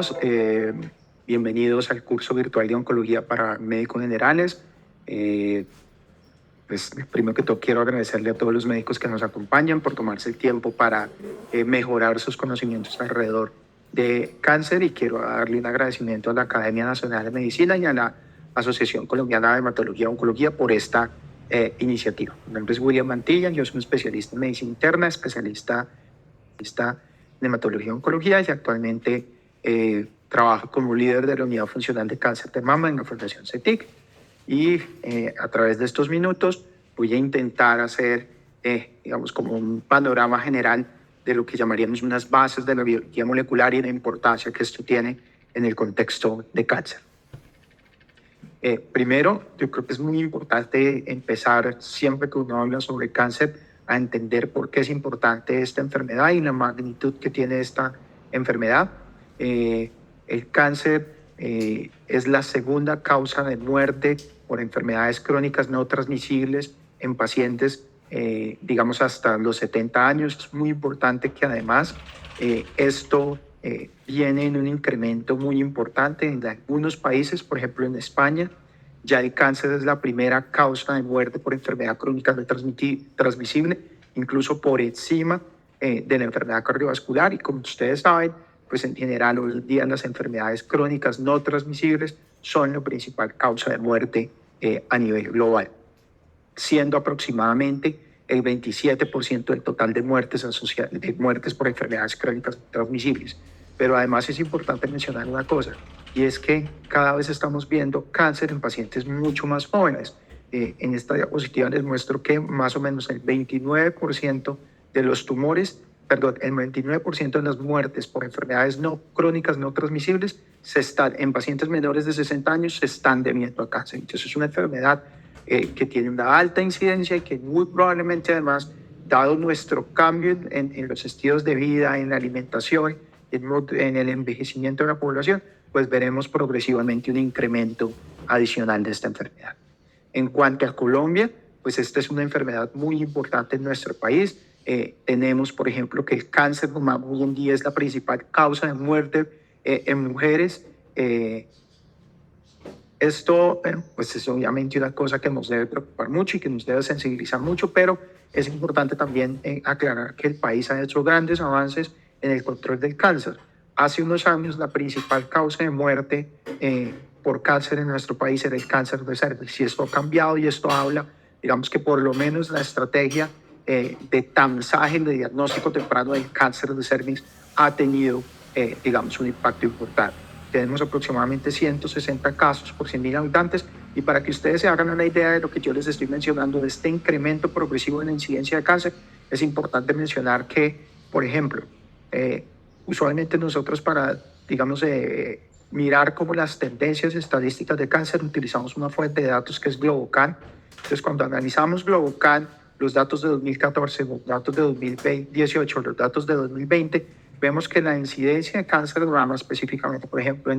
todos. Bienvenidos al curso virtual de oncología para médicos generales. Pues primero que todo quiero agradecerle a todos los médicos que nos acompañan por tomarse el tiempo para mejorar sus conocimientos alrededor de cáncer, y quiero darle un agradecimiento a la Academia Nacional de Medicina y a la Asociación Colombiana de Hematología y Oncología por esta iniciativa. Mi nombre es William Mantilla, yo soy un especialista en medicina interna, especialista en hematología y oncología, y actualmente trabajo como líder de la unidad funcional de cáncer de mama en la Fundación CETIC. Y a través de estos minutos voy a intentar hacer, digamos, como un panorama general de lo que llamaríamos unas bases de la biología molecular y la importancia que esto tiene en el contexto de cáncer. Primero, yo creo que es muy importante empezar siempre que uno habla sobre cáncer a entender por qué es importante esta enfermedad y la magnitud que tiene esta enfermedad. El cáncer es la segunda causa de muerte por enfermedades crónicas no transmisibles en pacientes, digamos, hasta los 70 años. Es muy importante que además esto viene en un incremento muy importante en algunos países. Por ejemplo, en España ya el cáncer es la primera causa de muerte por enfermedad crónica no transmisible, incluso por encima de la enfermedad cardiovascular. Y como ustedes saben, pues en general hoy en día las enfermedades crónicas no transmisibles son la principal causa de muerte a nivel global, siendo aproximadamente el 27% del total de muertes por enfermedades crónicas transmisibles. Pero además es importante mencionar una cosa, y es que cada vez estamos viendo cáncer en pacientes mucho más jóvenes. En esta diapositiva les muestro que más o menos el 29% de los tumores, perdón, el 29% de las muertes por enfermedades no crónicas no transmisibles en pacientes menores de 60 años se están debiendo a cáncer. Entonces es una enfermedad que tiene una alta incidencia y que muy probablemente además, dado nuestro cambio en los estilos de vida, en la alimentación, en el envejecimiento de la población, pues veremos progresivamente un incremento adicional de esta enfermedad. En cuanto a Colombia, pues esta es una enfermedad muy importante en nuestro país. Tenemos, por ejemplo, que el cáncer de mama hoy en día es la principal causa de muerte en mujeres. Esto, pues es obviamente una cosa que nos debe preocupar mucho y que nos debe sensibilizar mucho, pero es importante también aclarar que el país ha hecho grandes avances en el control del cáncer. Hace unos años la principal causa de muerte por cáncer en nuestro país era el cáncer de cervix, y esto ha cambiado, y esto habla, digamos, que por lo menos la estrategia de tamizaje, de diagnóstico temprano del cáncer de cervix ha tenido, digamos, un impacto importante. Tenemos aproximadamente 160 casos por 100.000 habitantes, y para que ustedes se hagan una idea de lo que yo les estoy mencionando, de este incremento progresivo en la incidencia de cáncer, es importante mencionar que, por ejemplo, usualmente nosotros para, digamos, mirar como las tendencias estadísticas de cáncer utilizamos una fuente de datos que es Globocan. Entonces, cuando analizamos Globocan, los datos de 2014, los datos de 2018, los datos de 2020, vemos que la incidencia de cáncer de mama específicamente, por ejemplo,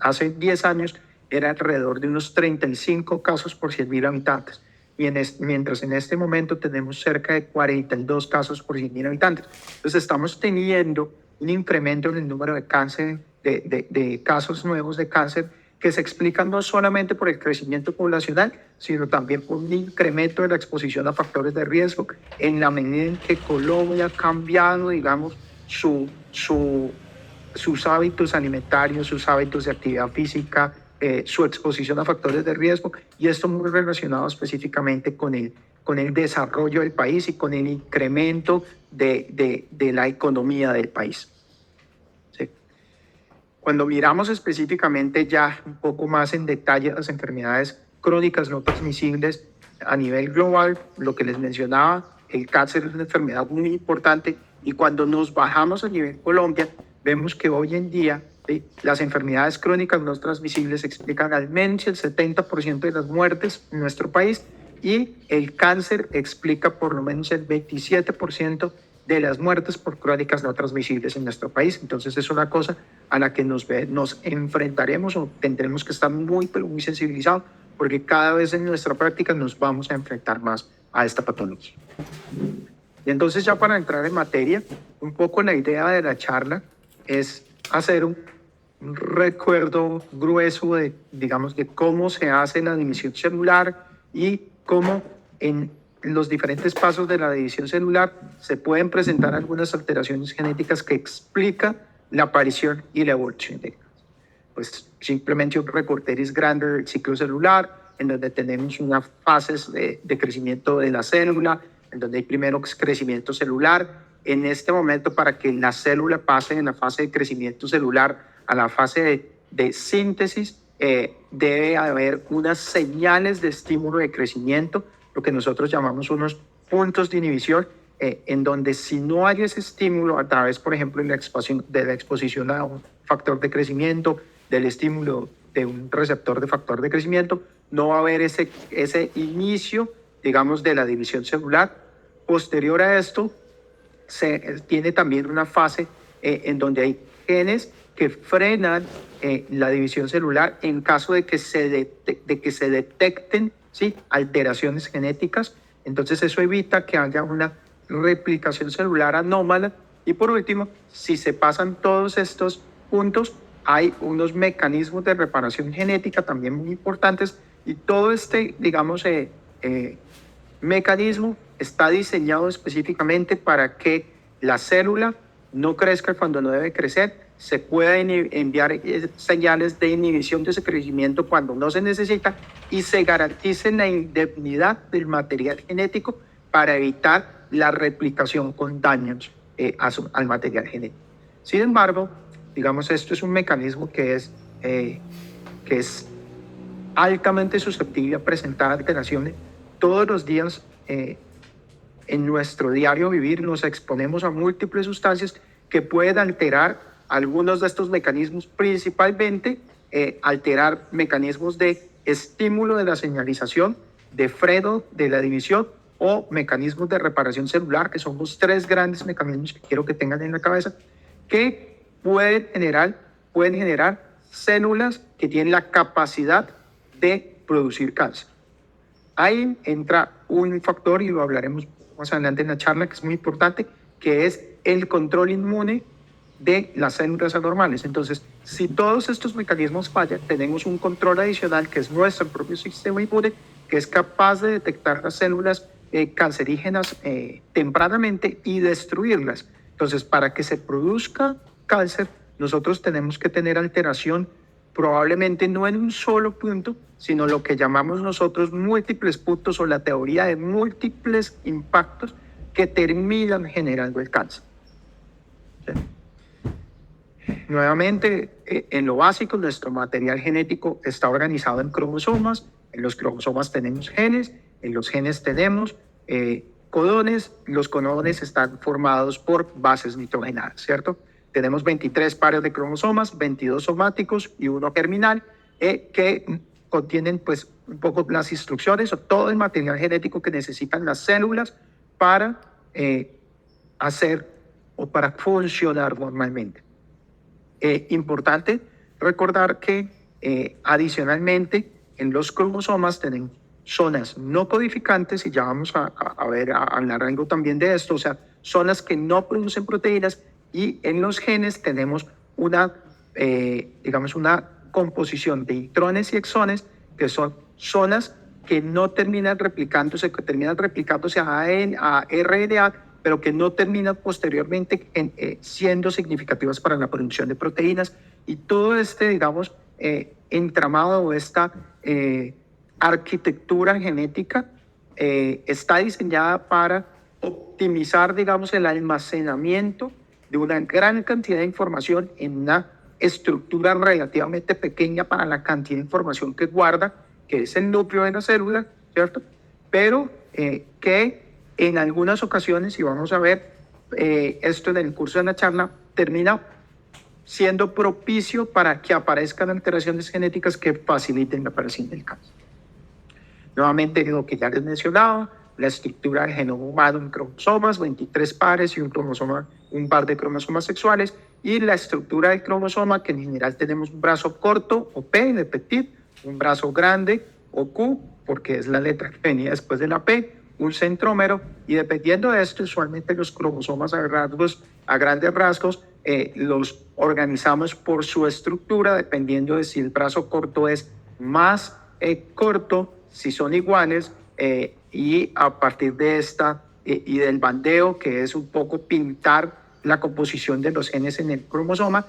hace 10 años era alrededor de unos 35 casos por 100.000 habitantes. Mientras en este momento tenemos cerca de 42 casos por 100.000 habitantes. Entonces estamos teniendo un incremento en el número de cáncer, de casos nuevos de cáncer, que se explican no solamente por el crecimiento poblacional, sino también por un incremento de la exposición a factores de riesgo, en la medida en que Colombia ha cambiado, digamos, sus hábitos alimentarios, sus hábitos de actividad física, su exposición a factores de riesgo, y esto muy relacionado específicamente con el desarrollo del país y con el incremento de la economía del país. ¿Sí? Cuando miramos específicamente ya un poco más en detalle las enfermedades crónicas no transmisibles a nivel global, lo que les mencionaba, el cáncer es una enfermedad muy importante, y cuando nos bajamos a nivel Colombia, vemos que hoy en día las enfermedades crónicas no transmisibles explican al menos el 70% de las muertes en nuestro país, y el cáncer explica por lo menos el 27% de las muertes por crónicas no transmisibles en nuestro país. Entonces es una cosa a la que nos enfrentaremos, o tendremos que estar muy, pero muy sensibilizados, porque cada vez en nuestra práctica nos vamos a enfrentar más a esta patología. Y entonces, ya para entrar en materia, un poco la idea de la charla es hacer un recuerdo grueso de, digamos, de cómo se hace la división celular y cómo en los diferentes pasos de la división celular se pueden presentar algunas alteraciones genéticas que explican la aparición y la evolución de cáncer. Pues simplemente un recorderis grande del ciclo celular, en donde tenemos unas fases de crecimiento de la célula, en donde hay primero crecimiento celular. En este momento, para que la célula pase de la fase de crecimiento celular a la fase de síntesis, debe haber unas señales de estímulo de crecimiento, lo que nosotros llamamos unos puntos de inhibición, en donde si no hay ese estímulo a través, por ejemplo, de la exposición a un factor de crecimiento, del estímulo de un receptor de factor de crecimiento, no va a haber ese inicio, digamos, de la división celular. Posterior a esto, se tiene también una fase en donde hay genes que frenan la división celular en caso de que se detecten, ¿sí?, alteraciones genéticas. Entonces eso evita que haya una replicación celular anómala. Y por último, si se pasan todos estos puntos, hay unos mecanismos de reparación genética también muy importantes, y todo este, digamos, mecanismo está diseñado específicamente para que la célula no crezca cuando no debe crecer, se pueda enviar señales de inhibición de ese crecimiento cuando no se necesita, y se garantice la indemnidad del material genético para evitar la replicación con daños al material genético. Sin embargo, digamos, esto es un mecanismo que es altamente susceptible a presentar alteraciones. Todos los días en nuestro diario vivir nos exponemos a múltiples sustancias que pueden alterar algunos de estos mecanismos, principalmente alterar mecanismos de estímulo de la señalización, de freno de la división o mecanismos de reparación celular, que son los tres grandes mecanismos que quiero que tengan en la cabeza, que pueden generar células que tienen la capacidad de producir cáncer. Ahí entra un factor, y lo hablaremos más adelante en la charla, que es muy importante, que es el control inmune de las células anormales. Entonces, si todos estos mecanismos fallan, tenemos un control adicional, que es nuestro propio sistema inmune, que es capaz de detectar las células cancerígenas tempranamente y destruirlas. Entonces, para que se produzca cáncer, nosotros tenemos que tener alteración, probablemente no en un solo punto, sino lo que llamamos nosotros múltiples puntos, o la teoría de múltiples impactos que terminan generando el cáncer. ¿Sí? Nuevamente, en lo básico, nuestro material genético está organizado en cromosomas. En los cromosomas tenemos genes, en los genes tenemos codones. Los codones están formados por bases nitrogenadas, ¿cierto? Tenemos 23 pares de cromosomas, 22 somáticos y uno germinal, que contienen pues un poco las instrucciones o todo el material genético que necesitan las células para hacer o para funcionar normalmente. Importante recordar que adicionalmente en los cromosomas tenemos zonas no codificantes, y ya vamos a hablar algo también de esto, o sea, zonas que no producen proteínas, y en los genes tenemos una composición de intrones y exones, que son zonas que no terminan replicándose, a RNA, pero que no terminan posteriormente siendo significativas para la producción de proteínas. Y todo este, digamos, entramado, o esta arquitectura genética está diseñada para optimizar, digamos, el almacenamiento de una gran cantidad de información en una estructura relativamente pequeña para la cantidad de información que guarda, que es el núcleo de la célula, ¿cierto? Pero que en algunas ocasiones, y vamos a ver esto en el curso de la charla, termina siendo propicio para que aparezcan alteraciones genéticas que faciliten la aparición del cáncer. Nuevamente, lo que ya les mencionaba, la estructura del genoma humano en cromosomas, 23 pares y un par de cromosomas sexuales, y la estructura del cromosoma, que en general tenemos un brazo corto, o P, de petit, un brazo grande, o Q, porque es la letra que venía después de la P, un centrómero, y dependiendo de esto, usualmente los cromosomas a grandes rasgos los organizamos por su estructura, dependiendo de si el brazo corto es más corto, si son iguales, y a partir de esta y del bandeo, que es un poco pintar la composición de los genes en el cromosoma,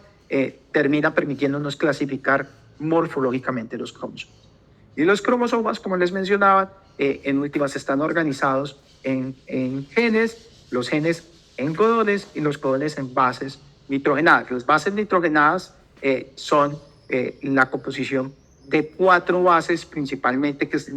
termina permitiéndonos clasificar morfológicamente los cromosomas. Y los cromosomas, como les mencionaba, en últimas están organizados en genes, los genes en codones y los codones en bases nitrogenadas. Las bases nitrogenadas son la composición de 4 bases principalmente, que es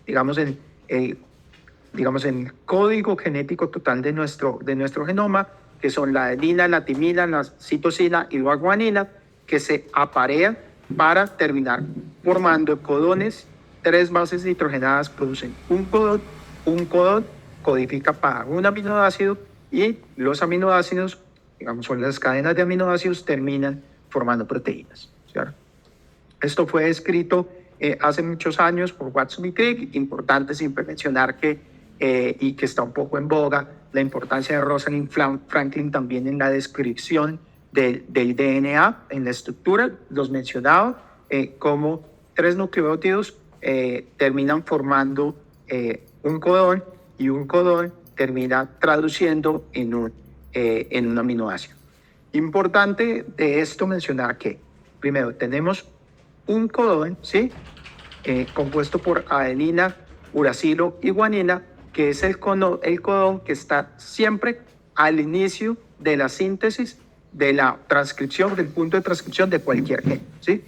digamos en el código genético total de nuestro genoma, que son la adenina, la timina, la citosina y la guanina, que se aparean para terminar formando codones. 3 bases nitrogenadas producen un codón codifica para un aminoácido, y los aminoácidos, digamos, son las cadenas de aminoácidos, terminan formando proteínas, ¿cierto? Esto fue escrito hace muchos años por Watson y Crick. Importante siempre mencionar que, y que está un poco en boga, la importancia de Rosalind Franklin también en la descripción del DNA, en la estructura. Los mencionaba como 3 nucleótidos terminan formando un codón, y un codón termina traduciendo en un aminoácido. Importante de esto mencionar que, primero, tenemos un codón, ¿sí? Compuesto por adenina, uracilo y guanina, que es el codón que está siempre al inicio de la síntesis, de la transcripción, del punto de transcripción de cualquier gen, ¿sí?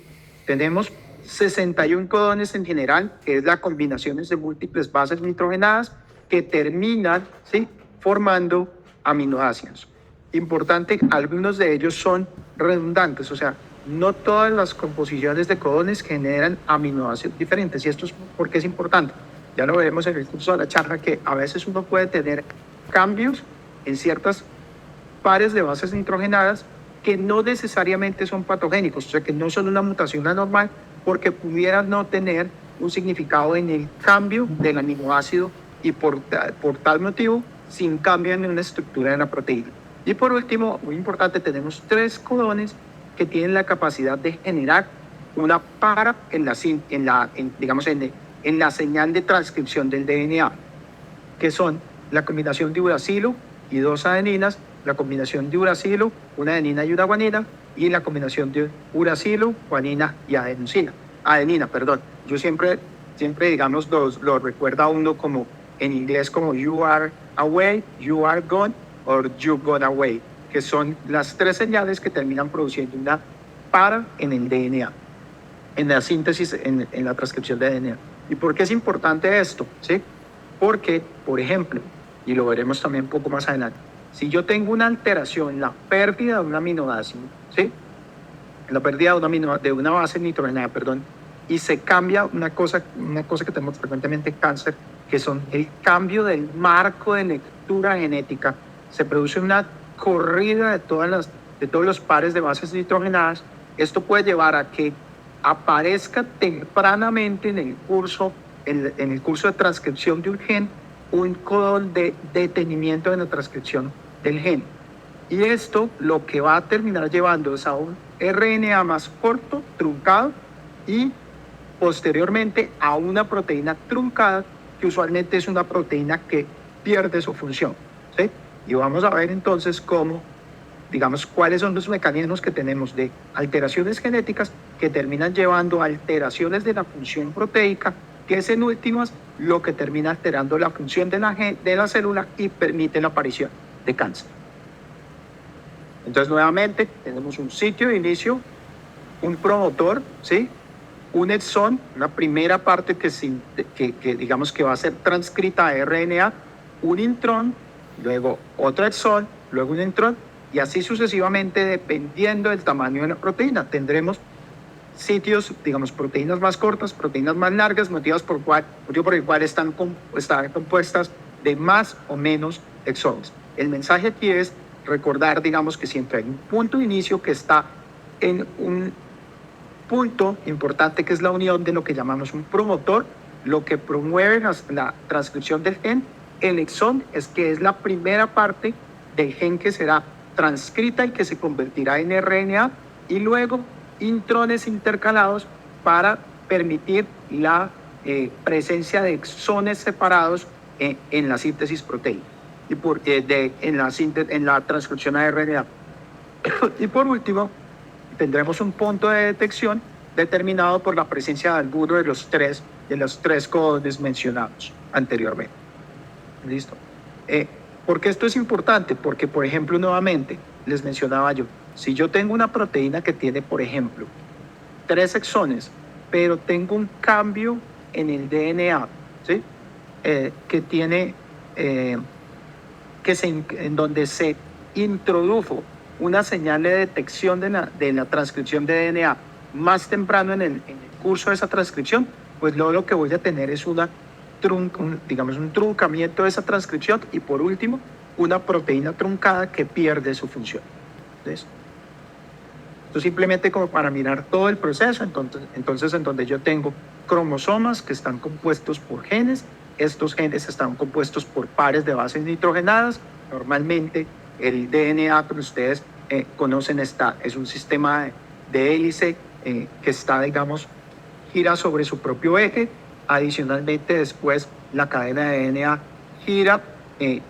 Tenemos 61 codones en general, que es la combinación de múltiples bases nitrogenadas que terminan, ¿sí?, formando aminoácidos. Importante, algunos de ellos son redundantes, o sea, no todas las composiciones de codones generan aminoácidos diferentes, y esto es porque es importante. Ya lo veremos en el curso de la charla, que a veces uno puede tener cambios en ciertas pares de bases nitrogenadas que no necesariamente son patogénicos, o sea, que no son una mutación anormal, porque pudieran no tener un significado en el cambio del aminoácido, y por tal motivo, sin cambio en una estructura de la proteína. Y por último, muy importante, tenemos 3 codones que tienen la capacidad de generar una para en la señal de transcripción del DNA, que son la combinación de uracilo y 2 adeninas, la combinación de uracilo, una adenina y una guanina, y la combinación de uracilo, guanina y adenina, perdón. Yo siempre digamos, lo recuerda a uno como, en inglés, como you are away, you are gone, or you gone away, que son las 3 señales que terminan produciendo una para en el DNA, en la síntesis, en la transcripción de DNA. ¿Y por qué es importante esto? ¿Sí? Porque, por ejemplo, y lo veremos también un poco más adelante, si yo tengo una alteración en la pérdida de un aminoácido, ¿sí?, la pérdida de una base nitrogenada, y se cambia una cosa que tenemos frecuentemente en cáncer, que son el cambio del marco de lectura genética. Se produce una corrida de todos los pares de bases nitrogenadas. Esto puede llevar a que aparezca tempranamente en el curso de transcripción de un gen un codón de detenimiento de la transcripción del gen. Y esto lo que va a terminar llevando es a un RNA más corto, truncado, y posteriormente a una proteína truncada, que usualmente es una proteína que pierde su función, ¿sí? Y vamos a ver entonces cómo, digamos, cuáles son los mecanismos que tenemos de alteraciones genéticas que terminan llevando a alteraciones de la función proteica, que es en últimas lo que termina alterando la función de la célula y permite la aparición de cáncer. Entonces, nuevamente, tenemos un sitio de inicio, un promotor, ¿sí?, un exón, una primera parte que digamos que va a ser transcrita a RNA, un intrón, luego otro exón, luego un intrón, y así sucesivamente, dependiendo del tamaño de la proteína. Tendremos sitios, digamos, proteínas más cortas, proteínas más largas, motivo por el cual están compuestas de más o menos exones. El mensaje aquí es recordar, digamos, que siempre hay un punto de inicio que está en un punto importante, que es la unión de lo que llamamos un promotor, lo que promueve la transcripción del gen. El exón es la primera parte del gen que será transcrita y que se convertirá en RNA, y luego intrones intercalados para permitir la presencia de exones separados en la síntesis proteica y en la transcripción a RNA. Y por último, tendremos un punto de detección determinado por la presencia de alguno de los tres codones mencionados anteriormente. ¿Listo? ¿Por qué esto es importante? Porque, por ejemplo, nuevamente, les mencionaba yo, si yo tengo una proteína que tiene, por ejemplo, 3 exones, pero tengo un cambio en el DNA, ¿sí? Que tiene, en donde se introdujo una señal de detección de la transcripción de DNA más temprano en el curso de esa transcripción, pues luego lo que voy a tener es un truncamiento de esa transcripción y por último, una proteína truncada que pierde su función. ¿Ves? Esto simplemente como para mirar todo el proceso, entonces en donde yo tengo cromosomas que están compuestos por genes, estos genes están compuestos por pares de bases nitrogenadas, normalmente el DNA que ustedes conocen es un sistema de hélice que está, digamos, gira sobre su propio eje. Adicionalmente, después la cadena de DNA gira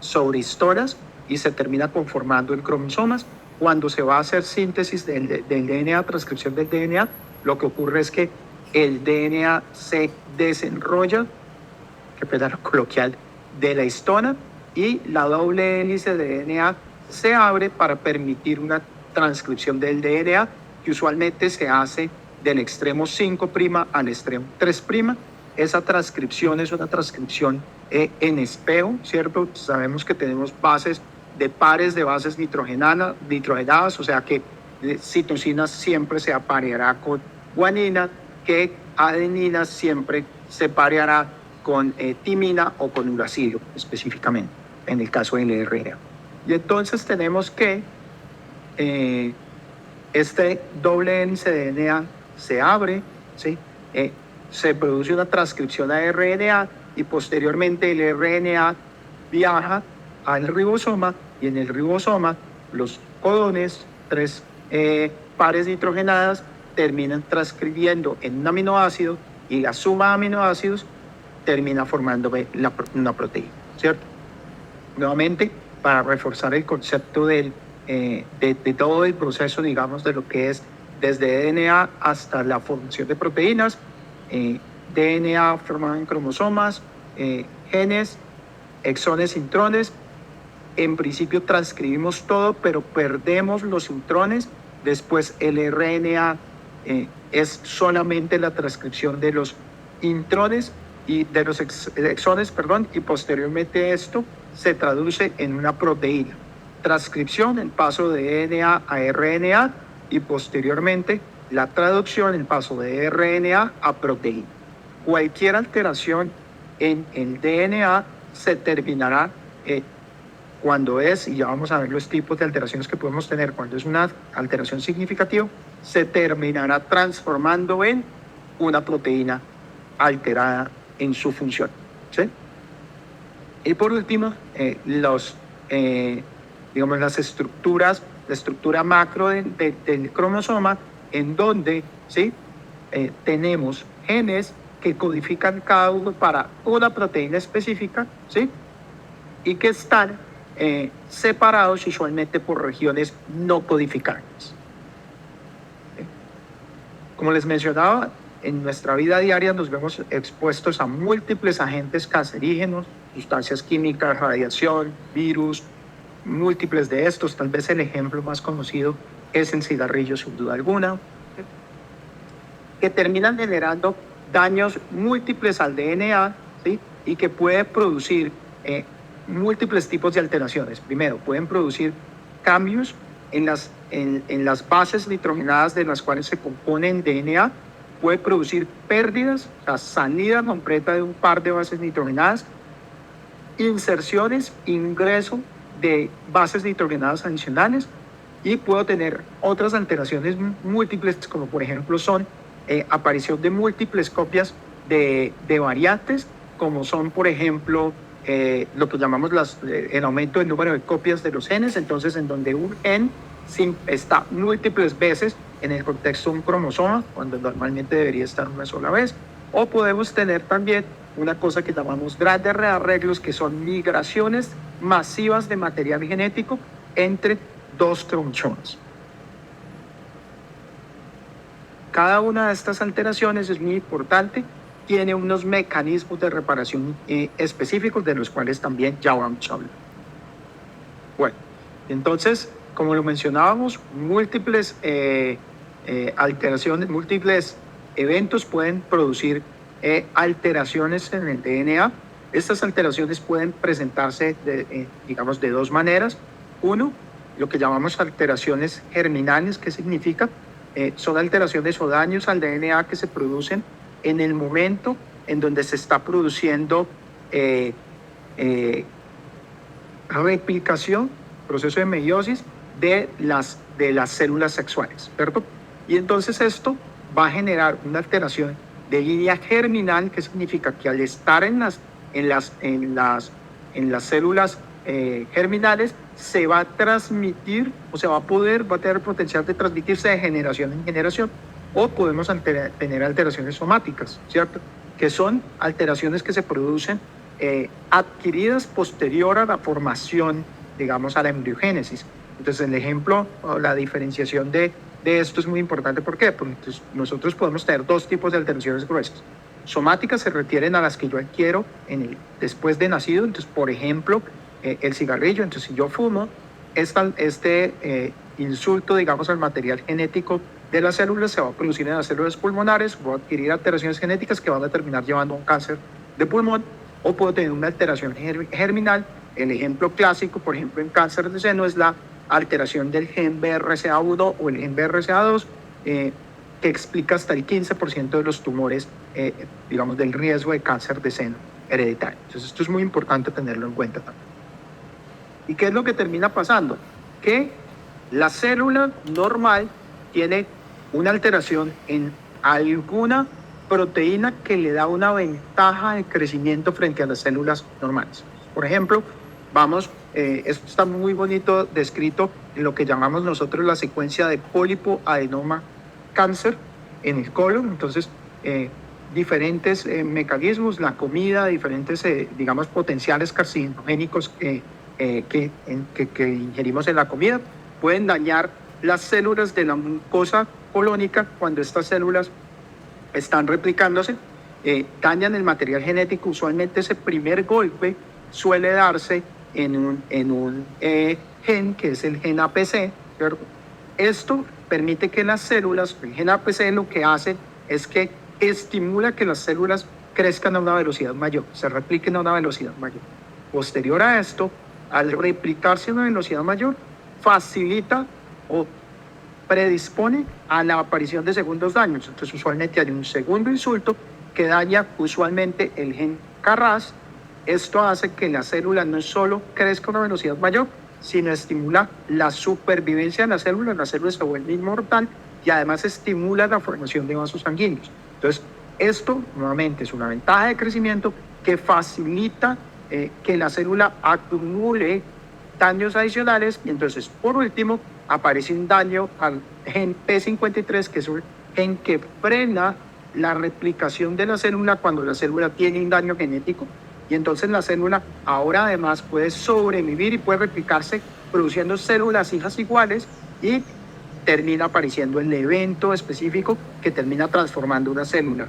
sobre histonas y se termina conformando en cromosomas. Cuando se va a hacer síntesis del DNA, transcripción del DNA, lo que ocurre es que el DNA se desenrolla, que pedal coloquial, de la histona y la doble hélice de DNA se abre para permitir una transcripción del DNA que usualmente se hace del extremo 5' al extremo 3'. Esa transcripción es una transcripción en espejo, ¿cierto? Sabemos que tenemos bases de pares de bases nitrogenadas, o sea que citosina siempre se apareará con guanina, que adenina siempre se pareará con timina o con uracilo específicamente, en el caso del RNA. Y entonces tenemos que este doble hélice de DNA se abre, ¿sí? Se produce una transcripción a RNA y posteriormente el RNA viaja al ribosoma y en el ribosoma los codones, 3 pares nitrogenadas, terminan transcribiendo en un aminoácido y la suma de aminoácidos termina formando una proteína, ¿cierto? Nuevamente, para reforzar el concepto de todo el proceso, digamos, de lo que es desde DNA hasta la formación de proteínas, DNA formado en cromosomas, genes, exones, intrones. En principio transcribimos todo, pero perdemos los intrones. Después el RNA es solamente la transcripción de los intrones y de los exones, y posteriormente esto se traduce en una proteína. Transcripción, el paso de DNA a RNA y posteriormente la traducción, el paso de RNA a proteína. Cualquier alteración en el DNA se terminará cuando es, y ya vamos a ver los tipos de alteraciones que podemos tener, cuando es una alteración significativa, se terminará transformando en una proteína alterada en su función, ¿sí? Y por último, las estructuras, la estructura macro del cromosoma, en donde, ¿sí? Tenemos genes que codifican cada uno para una proteína específica, ¿sí? Y que están separados usualmente por regiones no codificantes. Como les mencionaba, en nuestra vida diaria nos vemos expuestos a múltiples agentes cancerígenos, sustancias químicas, radiación, virus, múltiples de estos. Tal vez el ejemplo más conocido es el cigarrillo, sin duda alguna, que terminan generando daños múltiples al DNA, ¿sí? Y que puede producir múltiples tipos de alteraciones. Primero, pueden producir cambios en las bases nitrogenadas de las cuales se compone el DNA, puede producir pérdidas, la salida completa de un par de bases nitrogenadas, inserciones, ingreso de bases nitrogenadas adicionales, y puedo tener otras alteraciones múltiples, como por ejemplo son aparición de múltiples copias de variantes, como son por ejemplo lo que llamamos el aumento del número de copias de los genes, entonces en donde un gen está múltiples veces en el contexto de un cromosoma, cuando normalmente debería estar una sola vez, o podemos tener también una cosa que llamamos grandes rearreglos, que son migraciones masivas de material genético entre dos cromosomas. Cada una de estas alteraciones es muy importante, tiene unos mecanismos de reparación específicos, de los cuales también ya vamos a hablar. Bueno, entonces, como lo mencionábamos, múltiples alteraciones, múltiples eventos pueden producir alteraciones en el DNA. Estas alteraciones pueden presentarse, digamos, de dos maneras. Uno, lo que llamamos alteraciones germinales. ¿Qué significa? Son alteraciones o daños al DNA que se producen en el momento en donde se está produciendo replicación, proceso de meiosis de las células sexuales, ¿cierto? Y entonces esto va a generar una alteración de línea germinal, que significa que al estar en las células germinales, se va a transmitir, o sea, va a tener potencial de transmitirse de generación en generación, o podemos tener alteraciones somáticas, ¿cierto? Que son alteraciones que se producen adquiridas posterior a la formación, digamos, a la embriogénesis. Entonces, el ejemplo o la diferenciación de esto es muy importante. ¿Por qué? Porque entonces, nosotros podemos tener dos tipos de alteraciones gruesas. Somáticas se refieren a las que yo adquiero después de nacido. Entonces, por ejemplo, el cigarrillo. Entonces, si yo fumo, este insulto, digamos, al material genético de las células se va a producir en las células pulmonares, voy a adquirir alteraciones genéticas que van a terminar llevando a un cáncer de pulmón, o puedo tener una alteración germinal. El ejemplo clásico, por ejemplo, en cáncer de seno, es la alteración del gen BRCA1 o el gen BRCA2, que explica hasta el 15% de los tumores, digamos, del riesgo de cáncer de seno hereditario. Entonces, esto es muy importante tenerlo en cuenta también. ¿Y qué es lo que termina pasando? Que la célula normal tiene una alteración en alguna proteína que le da una ventaja de crecimiento frente a las células normales. Por ejemplo, esto está muy bonito descrito en lo que llamamos nosotros la secuencia de pólipo, adenoma, cáncer en el colon. Entonces, diferentes mecanismos, la comida, diferentes, digamos, potenciales carcinogénicos que ingerimos en la comida, pueden dañar las células de la mucosa colónica. Cuando estas células están replicándose, dañan el material genético. Usualmente ese primer golpe suele darse en un gen, que es el gen APC, ¿cierto? Esto permite que las células, el gen APC lo que hace es que estimula que las células crezcan a una velocidad mayor, se repliquen a una velocidad mayor. Posterior a esto, al replicarse a una velocidad mayor, facilita o predispone a la aparición de segundos daños. Entonces, usualmente hay un segundo insulto que daña usualmente el gen KRAS. Esto hace que la célula no solo crezca a una velocidad mayor, sino estimula la supervivencia de la célula se vuelve inmortal y además estimula la formación de vasos sanguíneos. Entonces, esto nuevamente es una ventaja de crecimiento que facilita que la célula acumule daños adicionales. Y entonces, por último, aparece un daño al gen P53, que es un gen que frena la replicación de la célula cuando la célula tiene un daño genético. Y entonces la célula ahora además puede sobrevivir y puede replicarse produciendo células hijas iguales, y termina apareciendo el evento específico que termina transformando una célula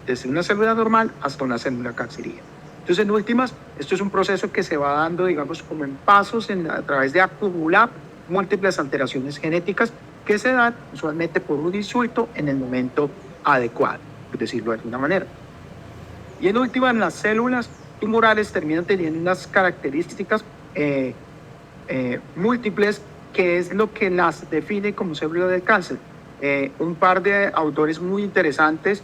desde una célula normal hasta una célula cancerígena. Entonces, en últimas, esto es un proceso que se va dando, digamos, como en pasos a través de acumular múltiples alteraciones genéticas que se dan usualmente por un insulto en el momento adecuado, por decirlo de alguna manera. Y en últimas, las células tumorales terminan teniendo unas características múltiples, que es lo que las define como células del cáncer. Un par de autores muy interesantes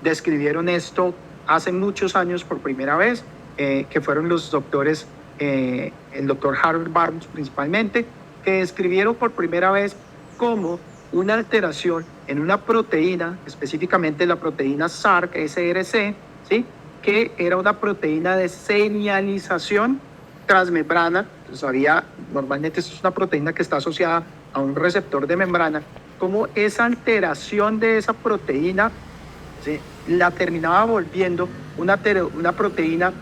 describieron esto hace muchos años por primera vez, que fueron los doctores, el doctor Harold Barnes principalmente, que describieron por primera vez como una alteración en una proteína, específicamente la proteína SRC, ¿sí?, que era una proteína de señalización transmembrana. Entonces normalmente esto es una proteína que está asociada a un receptor de membrana, como esa alteración de esa proteína, ¿sí?, la terminaba volviendo una proteína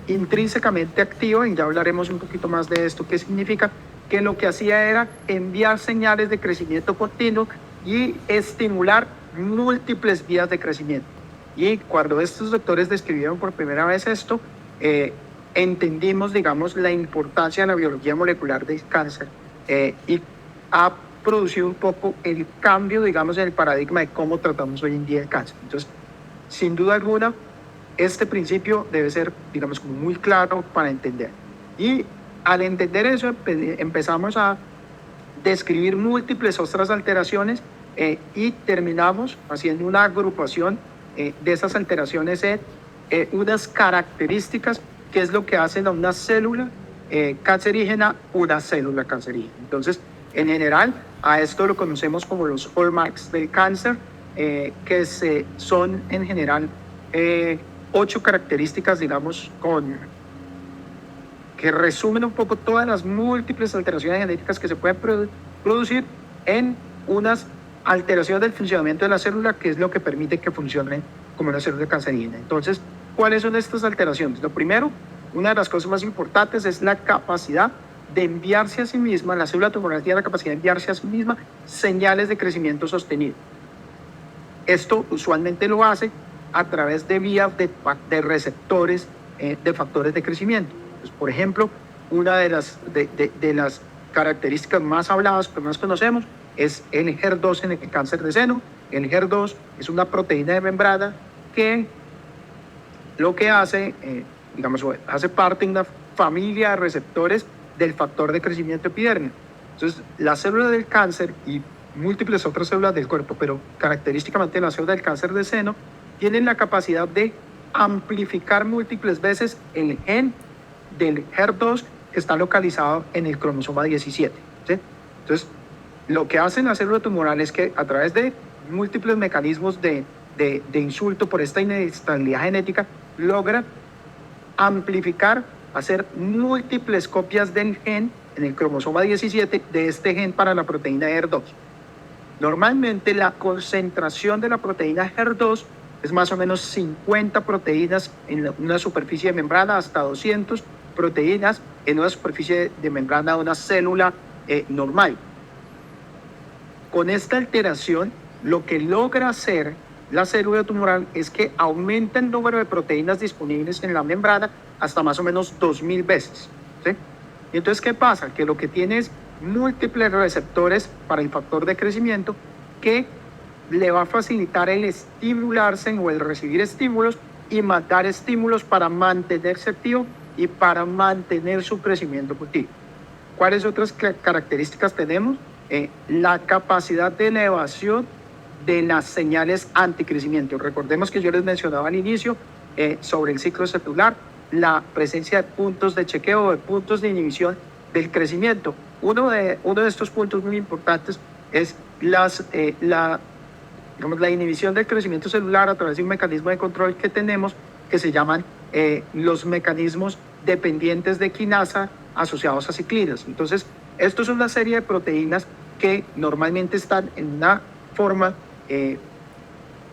intrínsecamente activa, y ya hablaremos un poquito más de esto, qué significa, que lo que hacía era enviar señales de crecimiento continuo y estimular múltiples vías de crecimiento. Y cuando estos doctores describieron por primera vez esto, entendimos, digamos, la importancia de la biología molecular del cáncer, y ha producido un poco el cambio, digamos, en el paradigma de cómo tratamos hoy en día el cáncer. Entonces, sin duda alguna, este principio debe ser, digamos, como muy claro para entender. Y al entender eso, empezamos a describir múltiples otras alteraciones, y terminamos haciendo una agrupación de esas alteraciones en unas características, que es lo que hacen a una célula cancerígena una célula cancerígena. Entonces, en general, a esto lo conocemos como los hallmarks del cáncer, que son en general 8 características, digamos, que resumen un poco todas las múltiples alteraciones genéticas que se pueden producir en unas alteraciones del funcionamiento de la célula, que es lo que permite que funcione como una célula cancerígena. Entonces, ¿cuáles son estas alteraciones? Lo primero, una de las cosas más importantes, es la capacidad de enviarse a sí misma, la célula tumoral tiene la capacidad de enviarse a sí misma señales de crecimiento sostenido. Esto usualmente lo hace a través de vías de receptores de factores de crecimiento. Pues, por ejemplo, una de las características más habladas, que más conocemos, es el HER2 en el cáncer de seno. El HER2 es una proteína de membrana que lo que hace, digamos, hace parte de una familia de receptores del factor de crecimiento epidérmico. Entonces, la célula del cáncer y múltiples otras células del cuerpo, pero característicamente la célula del cáncer de seno, tienen la capacidad de amplificar múltiples veces el gen del HER2 que está localizado en el cromosoma 17. ¿Sí? Entonces, lo que hace la célula tumoral es que a través de múltiples mecanismos de insulto por esta inestabilidad genética, logra amplificar, hacer múltiples copias del gen en el cromosoma 17 de este gen para la proteína HER2. Normalmente la concentración de la proteína HER2 es más o menos 50 proteínas en una superficie de membrana, hasta 200 proteínas en una superficie de membrana de una célula normal. Con esta alteración, lo que logra hacer la célula tumoral es que aumenta el número de proteínas disponibles en la membrana hasta más o menos 2000 veces. ¿Sí? Y entonces, ¿qué pasa? Que lo que tiene es múltiples receptores para el factor de crecimiento, que le va a facilitar el estimularse o el recibir estímulos y mandar estímulos para mantenerse activo y para mantener su crecimiento continuo. ¿Cuáles otras características tenemos? La capacidad de elevación de las señales anticrecimiento. Recordemos que yo les mencionaba al inicio sobre el ciclo celular, la presencia de puntos de chequeo, de puntos de inhibición del crecimiento. Uno de estos puntos muy importantes es la inhibición del crecimiento celular a través de un mecanismo de control que tenemos, que se llaman los mecanismos dependientes de quinasa asociados a ciclinas. Entonces, esto es una serie de proteínas que normalmente están en una forma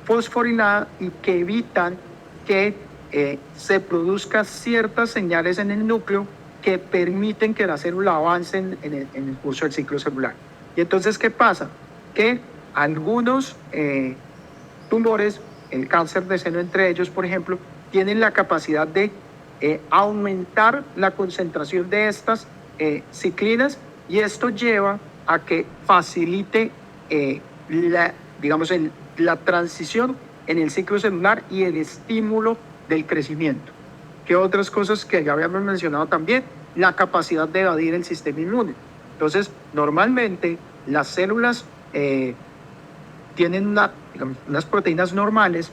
fosforilada y que evitan que se produzcan ciertas señales en el núcleo que permiten que la célula avance en el curso del ciclo celular. Y entonces, ¿qué pasa? Que algunos tumores, el cáncer de seno entre ellos, por ejemplo, tienen la capacidad de aumentar la concentración de estas ciclinas, y esto lleva a que facilite la transición en el ciclo celular y el estímulo del crecimiento. ¿Qué otras cosas que ya habíamos mencionado también? La capacidad de evadir el sistema inmune. Entonces, normalmente las células tienen unas proteínas normales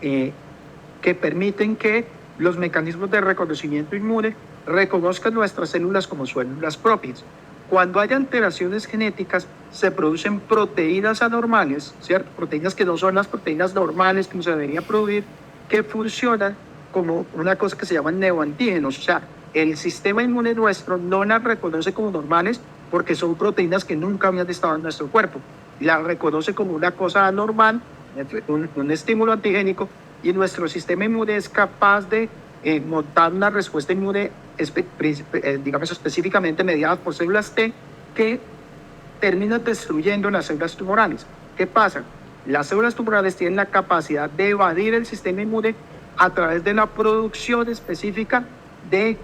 que permiten que los mecanismos de reconocimiento inmune reconozcan nuestras células como células propias. Cuando hay alteraciones genéticas, se producen proteínas anormales, ¿cierto? Proteínas que no son las proteínas normales que se debería producir, que funcionan como una cosa que se llama neoantígenos. O sea, el sistema inmune nuestro no las reconoce como normales porque son proteínas que nunca habían estado en nuestro cuerpo. Las reconoce como una cosa anormal, un estímulo antigénico, y nuestro sistema inmune es capaz de montar una respuesta inmune, digamos, específicamente mediada por células T, que terminan destruyendo las células tumorales. ¿Qué pasa? Las células tumorales tienen la capacidad de evadir el sistema inmune a través de la producción específica de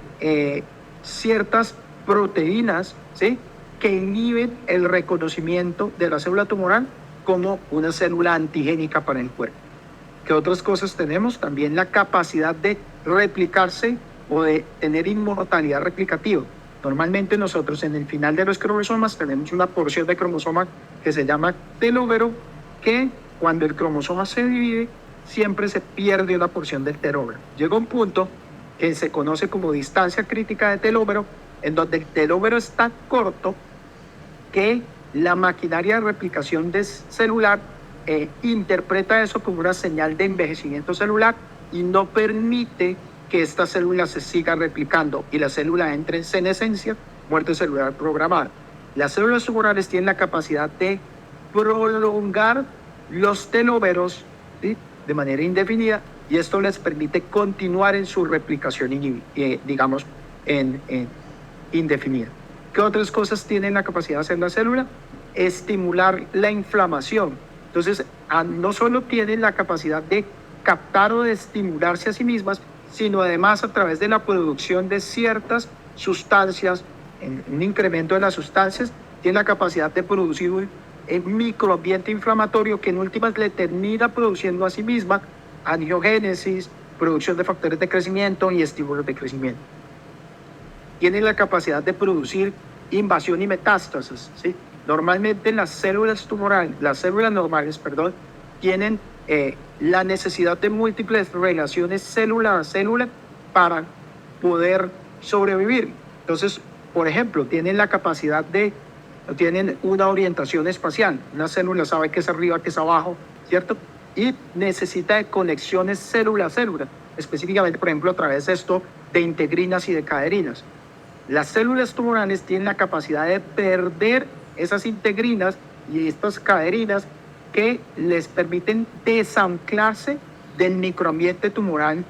ciertas proteínas, ¿sí?, que inhiben el reconocimiento de la célula tumoral como una célula antigénica para el cuerpo. ¿Qué otras cosas tenemos? También la capacidad de replicarse o de tener inmortalidad replicativa. Normalmente nosotros en el final de los cromosomas tenemos una porción de cromosoma que se llama telómero, que cuando el cromosoma se divide siempre se pierde una porción del telómero. Llega un punto que se conoce como distancia crítica de telómero, en donde el telómero es tan corto que la maquinaria de replicación celular interpreta eso como una señal de envejecimiento celular y no permite que esta célula se siga replicando y la célula entre en senescencia, muerte celular programada. Las células tumorales tienen la capacidad de prolongar los telómeros, ¿sí?, de manera indefinida, y esto les permite continuar en su replicación, digamos, indefinida. ¿Qué otras cosas tienen la capacidad de hacer la célula? Estimular la inflamación. Entonces, no solo tienen la capacidad de captar o de estimularse a sí mismas, sino además a través de la producción de ciertas sustancias, un incremento de las sustancias, tienen la capacidad de producir un microambiente inflamatorio que en últimas le termina produciendo a sí misma angiogénesis, producción de factores de crecimiento y estímulos de crecimiento. Tienen la capacidad de producir invasión y metástasis, ¿sí? Normalmente las células normales, tienen la necesidad de múltiples relaciones célula a célula para poder sobrevivir. Entonces, por ejemplo, tienen una orientación espacial. Una célula sabe que es arriba, que es abajo, ¿cierto? Y necesita de conexiones célula a célula, específicamente, por ejemplo, a través de esto de integrinas y de caderinas. Las células tumorales tienen la capacidad de perder esas integrinas y estas caderinas que les permiten desanclarse del microambiente tumoral,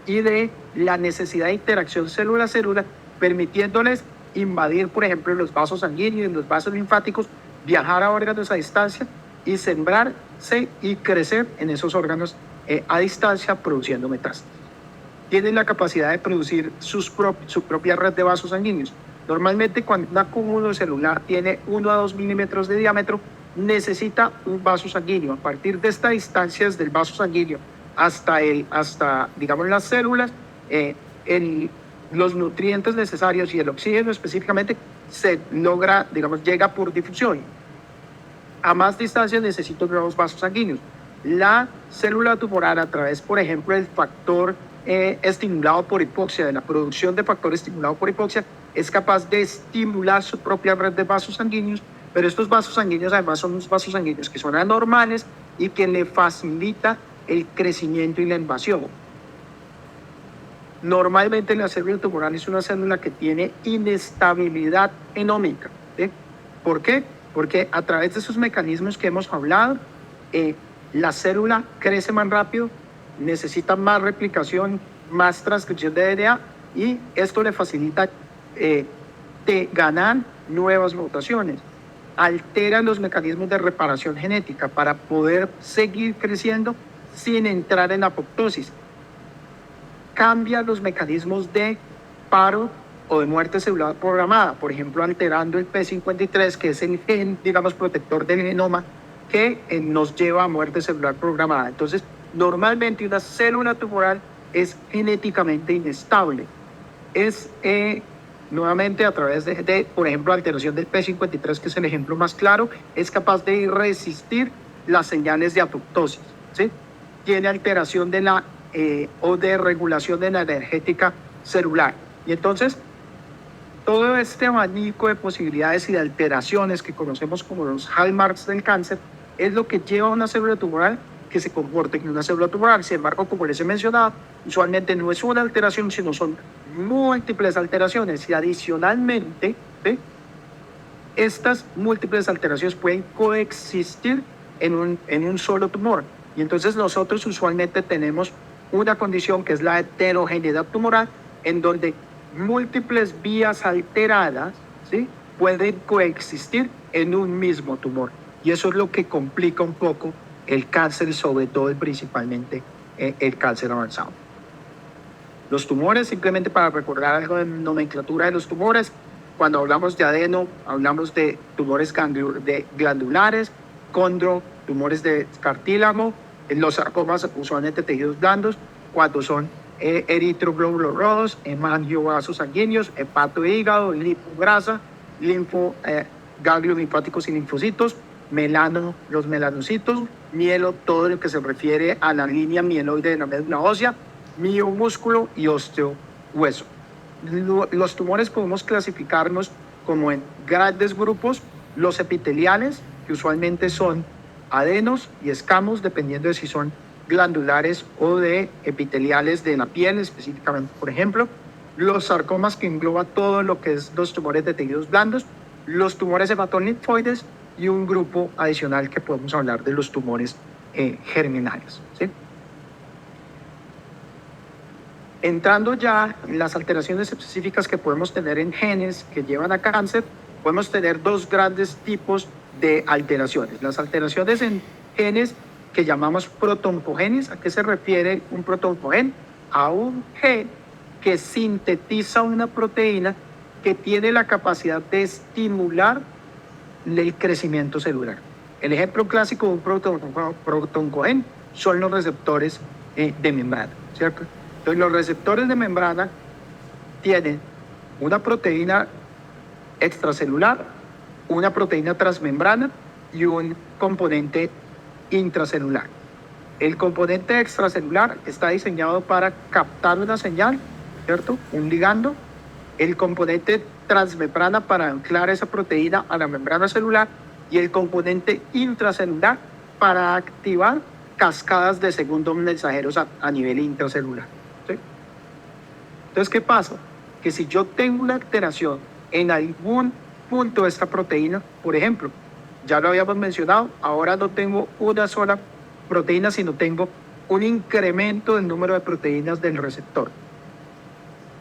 y de la necesidad de interacción célula a célula, permitiéndoles invadir, por ejemplo, los vasos sanguíneos, los vasos linfáticos, viajar a órganos a distancia y sembrarse y crecer en esos órganos a distancia, produciendo metástasis. Tienen la capacidad de producir su propia red de vasos sanguíneos. Normalmente, cuando un acúmulo celular tiene 1 a 2 milímetros de diámetro, necesita un vaso sanguíneo. A partir de estas distancias del vaso sanguíneo hasta digamos, las células, los nutrientes necesarios y el oxígeno específicamente se logra, digamos, llega por difusión. A más distancia necesito nuevos vasos sanguíneos. La célula tumoral, a través, por ejemplo, del factor estimulado por hipoxia, de la producción de factor estimulado por hipoxia, es capaz de estimular su propia red de vasos sanguíneos, pero estos vasos sanguíneos además son unos vasos sanguíneos que son anormales y que le facilita el crecimiento y la invasión. Normalmente la célula tumoral es una célula que tiene inestabilidad genómica, ¿sí? ¿Por qué? Porque a través de esos mecanismos que hemos hablado, la célula crece más rápido, necesita más replicación, más transcripción de DNA, y esto le facilita de ganar nuevas mutaciones. Altera los mecanismos de reparación genética para poder seguir creciendo sin entrar en apoptosis. Cambia los mecanismos de paro o de muerte celular programada, por ejemplo, alterando el P53, que es el gen, digamos, protector del genoma que nos lleva a muerte celular programada. Entonces, normalmente una célula tumoral es genéticamente inestable. Es nuevamente a través de, por ejemplo, alteración del P53, que es el ejemplo más claro, es capaz de resistir las señales de apoptosis, ¿sí? Tiene alteración de la o de regulación de la energética celular. Y entonces, todo este abanico de posibilidades y de alteraciones que conocemos como los hallmarks del cáncer es lo que lleva a una célula tumoral que se comporten en una célula tumoral. Sin embargo, como les he mencionado, usualmente no es una alteración, sino son múltiples alteraciones. Y adicionalmente, ¿sí?, estas múltiples alteraciones pueden coexistir en un solo tumor. Y entonces nosotros usualmente tenemos una condición que es la heterogeneidad tumoral, en donde múltiples vías alteradas, ¿sí?, pueden coexistir en un mismo tumor. Y eso es lo que complica un poco el cáncer, sobre todo y principalmente el cáncer avanzado. Los tumores, simplemente para recordar algo de nomenclatura de los tumores, cuando hablamos de adeno, hablamos de tumores glandulares, condro, tumores de cartílago, los sarcomas usualmente tejidos blandos, cuando son eritroglóbulos rojos, hemangiovasos sanguíneos, hepato e hígado, linfograsa, ganglios linfáticos y linfocitos, melano, los melanocitos, mielo, todo lo que se refiere a la línea mieloide de la médula ósea, miomúsculo y osteohueso. Los tumores podemos clasificarnos como en grandes grupos: los epiteliales, que usualmente son adenos y escamos, dependiendo de si son glandulares o de epiteliales de la piel específicamente, por ejemplo; los sarcomas, que engloba todo lo que es los tumores de tejidos blandos; los tumores hematolinfoides, y un grupo adicional que podemos hablar de los tumores germinales, ¿sí? Entrando ya en las alteraciones específicas que podemos tener en genes que llevan a cáncer, podemos tener dos grandes tipos de alteraciones. Las alteraciones en genes que llamamos protoncogenes. ¿A qué se refiere un protoncogen? A un gen que sintetiza una proteína que tiene la capacidad de estimular el crecimiento celular. El ejemplo clásico de un protoncogen son los receptores de membrana, ¿cierto? Entonces, los receptores de membrana tienen una proteína extracelular, una proteína transmembrana y un componente intracelular. El componente extracelular está diseñado para captar una señal, ¿cierto?, un ligando. El componente transmembrana para anclar esa proteína a la membrana celular, y el componente intracelular para activar cascadas de segundos mensajeros a nivel intracelular, ¿sí? Entonces, ¿qué pasa? Que si yo tengo una alteración en algún punto de esta proteína, por ejemplo, ya lo habíamos mencionado, ahora no tengo una sola proteína, sino tengo un incremento del número de proteínas del receptor.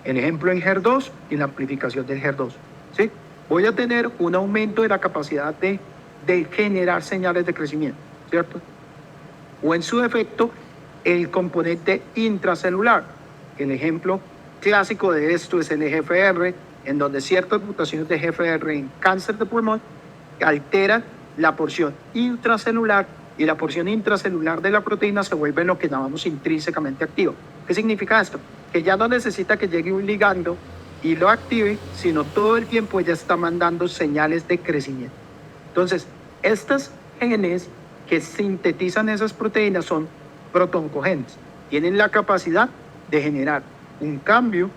El ejemplo en HER2 y la amplificación del HER2, ¿sí? Voy a tener un aumento de la capacidad de generar señales de crecimiento, ¿cierto? O en su defecto, el componente intracelular. El ejemplo clásico de esto es el EGFR, en donde ciertas mutaciones de EGFR en cáncer de pulmón alteran la porción intracelular, y la porción intracelular de la proteína se vuelve lo que llamamos intrínsecamente activa. ¿Qué significa esto? Que ya no necesita que llegue un ligando y lo active, sino todo el tiempo ella está mandando señales de crecimiento. Entonces, estos genes que sintetizan esas proteínas son protoncogenes. Tienen la capacidad de generar un cambio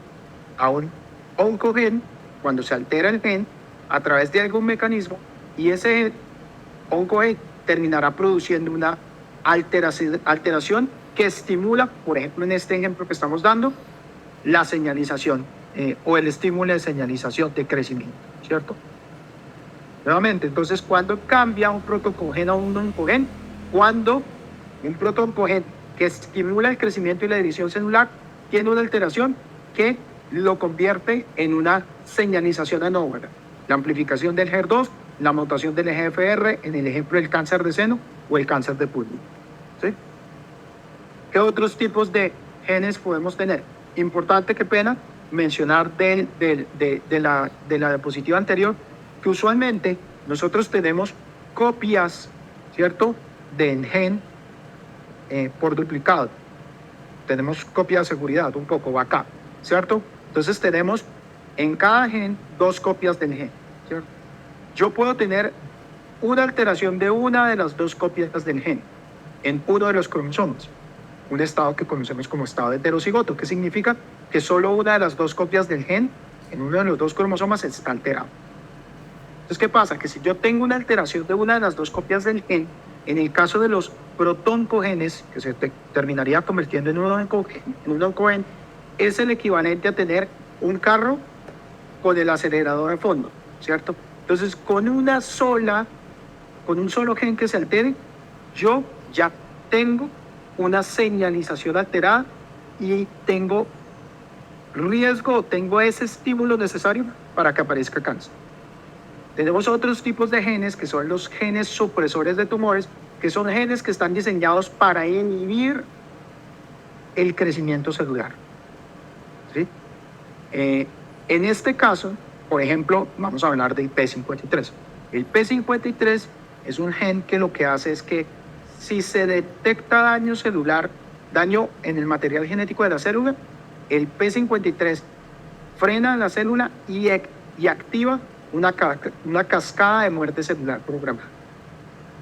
a un oncogen cuando se altera el gen a través de algún mecanismo, y ese oncogen terminará produciendo una alteración que estimula, por ejemplo, en este ejemplo que estamos dando, la señalización o el estímulo de señalización de crecimiento, ¿cierto? Nuevamente, entonces, ¿cuándo cambia un protoncogen a un oncogen? Cuando un protoncogen que estimula el crecimiento y la división celular tiene una alteración que lo convierte en una señalización anómala. La amplificación del HER2, la mutación del EGFR en el ejemplo del cáncer de seno o el cáncer de pulmón, ¿sí? ¿Qué otros tipos de genes podemos tener? Importante, qué pena, mencionar de la diapositiva anterior, que usualmente nosotros tenemos copias, ¿cierto?, del gen por duplicado. Tenemos copia de seguridad, un poco backup, ¿cierto? Entonces tenemos en cada gen 2 copias del gen, ¿cierto? Yo puedo tener una alteración de una de las 2 copias del gen en uno de los cromosomas, un estado que conocemos como estado heterocigoto, que significa que solo una de las 2 copias del gen en uno de los 2 cromosomas está alterado. Entonces, ¿qué pasa? Que si yo tengo una alteración de una de las 2 copias del gen, En el caso de los protoncogenes, que se terminaría convirtiendo en un oncogen, es el equivalente a tener un carro con el acelerador de fondo, ¿cierto? Entonces, con un solo gen que se altere, yo ya tengo una señalización alterada y tengo riesgo, tengo ese estímulo necesario para que aparezca cáncer. Tenemos otros tipos de genes que son los genes supresores de tumores, que son genes que están diseñados para inhibir el crecimiento celular. ¿Sí? En este caso, por ejemplo, vamos a hablar del P53. El P53 es un gen que lo que hace es que si se detecta daño celular, daño en el material genético de la célula, el P53 frena la célula y activa una cascada de muerte celular programada.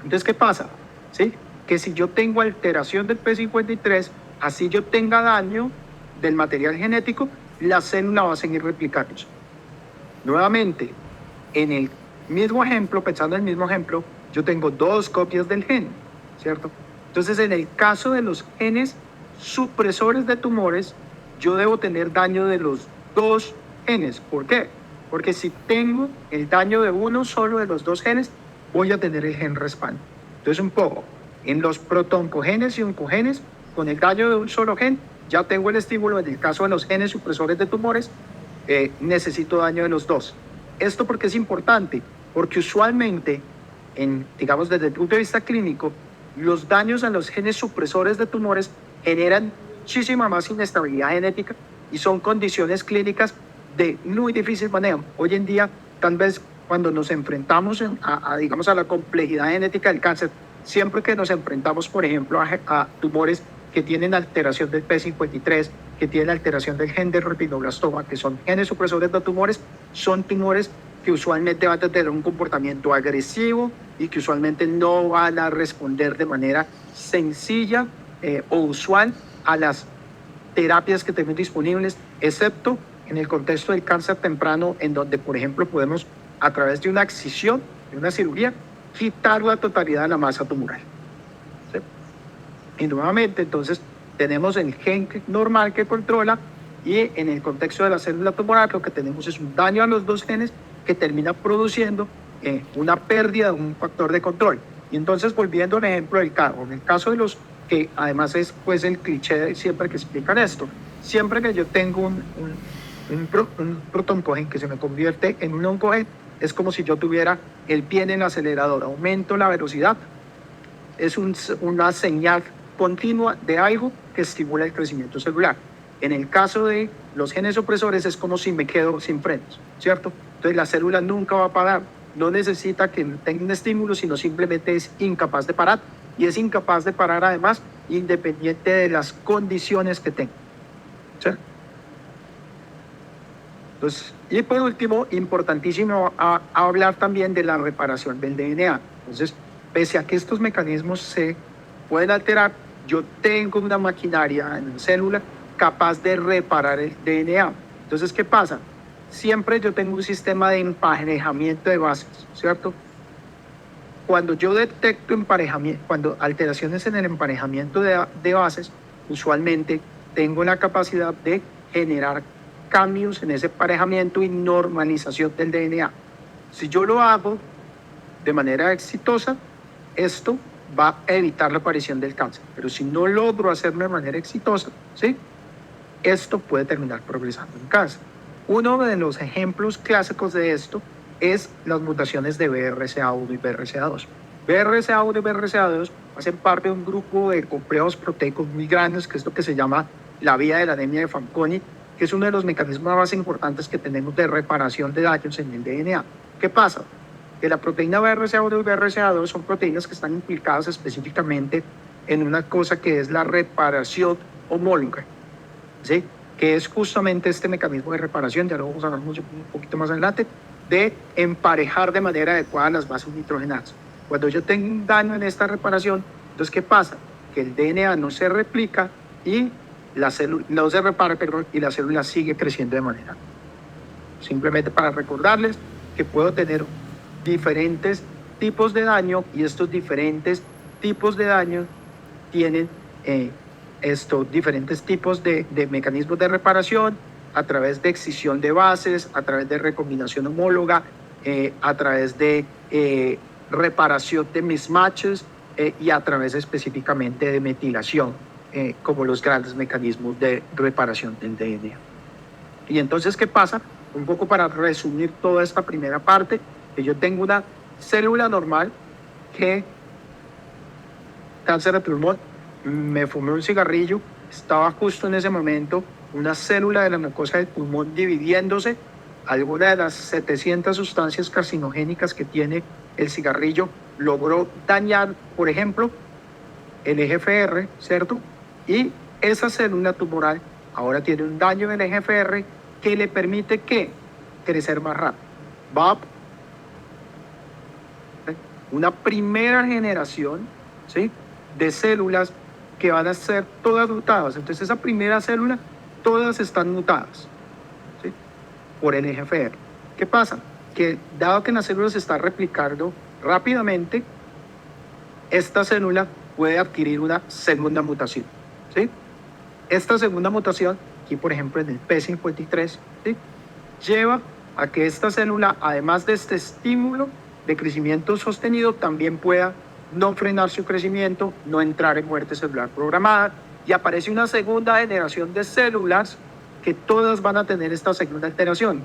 Entonces, ¿qué pasa? ¿Sí? Que si yo tengo alteración del P53, así yo tenga daño del material genético, la célula va a seguir replicándose. Nuevamente, en el mismo ejemplo, pensando en el mismo ejemplo, yo tengo 2 copias del gen, ¿cierto? Entonces, en el caso de los genes supresores de tumores, yo debo tener daño de los 2 genes. ¿Por qué? Porque si tengo el daño de uno solo de los 2 genes, voy a tener el gen respaldo. Entonces, un poco, en los protoncogenes y oncogenes, con el daño de un solo gen, ya tengo el estímulo. En el caso de los genes supresores de tumores, necesito daño de los 2. Esto porque es importante, porque usualmente, digamos desde el punto de vista clínico, los daños a los genes supresores de tumores generan muchísima más inestabilidad genética y son condiciones clínicas de muy difícil manejo. Hoy en día, tal vez cuando nos enfrentamos digamos, a la complejidad genética del cáncer, siempre que nos enfrentamos, por ejemplo, a tumores que tienen alteración del P53, que tienen alteración del gen del retinoblastoma, que son genes supresores de tumores, son tumores que usualmente van a tener un comportamiento agresivo y que usualmente no van a responder de manera sencilla o usual a las terapias que tenemos disponibles, excepto en el contexto del cáncer temprano, en donde, por ejemplo, podemos, a través de una excisión, de una cirugía, quitar la totalidad de la masa tumoral. ¿Sí? Y nuevamente, entonces, tenemos el gen normal que controla, y en el contexto de la célula tumoral lo que tenemos es un daño a los 2 genes que termina produciendo una pérdida de un factor de control. Y entonces, volviendo al ejemplo del carro, en el caso de los que además es pues el cliché siempre que explican esto, siempre que yo tengo un protoncogen que se me convierte en un oncogen, es como si yo tuviera el pie en el acelerador, aumento la velocidad, es una señal continua de algo que estimula el crecimiento celular. En el caso de los genes opresores es como si me quedo sin frenos, ¿cierto? Entonces la célula nunca va a parar, no necesita que tenga un estímulo, sino simplemente es incapaz de parar, y es incapaz de parar además independiente de las condiciones que tenga. ¿Sí? Entonces, y por último, importantísimo hablar también de la reparación del DNA. Entonces, pese a que estos mecanismos se pueden alterar, yo tengo una maquinaria en la célula capaz de reparar el DNA. Entonces, ¿qué pasa? Siempre yo tengo un sistema de emparejamiento de bases, ¿cierto? Cuando yo detecto cuando alteraciones en el emparejamiento de bases, usualmente tengo la capacidad de generar cambios en ese emparejamiento y normalización del DNA. Si yo lo hago de manera exitosa, esto va a evitar la aparición del cáncer. Pero si no logro hacerlo de manera exitosa, ¿sí?, esto puede terminar progresando en cáncer. Uno de los ejemplos clásicos de esto es las mutaciones de BRCA1 y BRCA2. BRCA1 y BRCA2 hacen parte de un grupo de complejos proteicos muy grandes, que es lo que se llama la vía de la anemia de Fanconi, que es uno de los mecanismos más importantes que tenemos de reparación de daños en el DNA. ¿Qué pasa? Que la proteína BRCA1 y BRCA2 son proteínas que están implicadas específicamente en una cosa que es la reparación homóloga, ¿sí?, que es justamente este mecanismo de reparación, ya lo vamos a hablar un poquito más adelante, de emparejar de manera adecuada las bases nitrogenadas. Cuando yo tengo un daño en esta reparación, entonces, ¿qué pasa? Que el DNA no se replica y la célula no se repara, perdón, y la célula sigue creciendo de manera. Simplemente para recordarles que puedo tener diferentes tipos de daño, y estos diferentes tipos de daño tienen diferentes tipos de mecanismos de reparación a través de excisión de bases, a través de recombinación homóloga, a través de reparación de mismatches y a través específicamente de metilación, como los grandes mecanismos de reparación del DNA. Y entonces, ¿qué pasa? Un poco para resumir toda esta primera parte, que yo tengo una célula normal que cáncer de pulmón, me fumé un cigarrillo, estaba justo en ese momento una célula de la mucosa del pulmón dividiéndose, alguna de las 700 sustancias carcinogénicas que tiene el cigarrillo logró dañar, por ejemplo, el EGFR, ¿cierto? Y esa célula tumoral ahora tiene un daño en el EGFR que le permite que crecer más rápido. Va a una primera generación, ¿sí?, de células que van a ser todas mutadas. Entonces esa primera célula, todas están mutadas, ¿sí?, por el EGFR. ¿Qué pasa? Que dado que la célula se está replicando rápidamente, esta célula puede adquirir una segunda mutación, ¿sí? Esta segunda mutación, aquí por ejemplo en el P53, ¿sí?, lleva a que esta célula, además de este estímulo de crecimiento sostenido, también pueda no frenar su crecimiento, no entrar en muerte celular programada, y aparece una segunda generación de células que todas van a tener esta segunda alteración,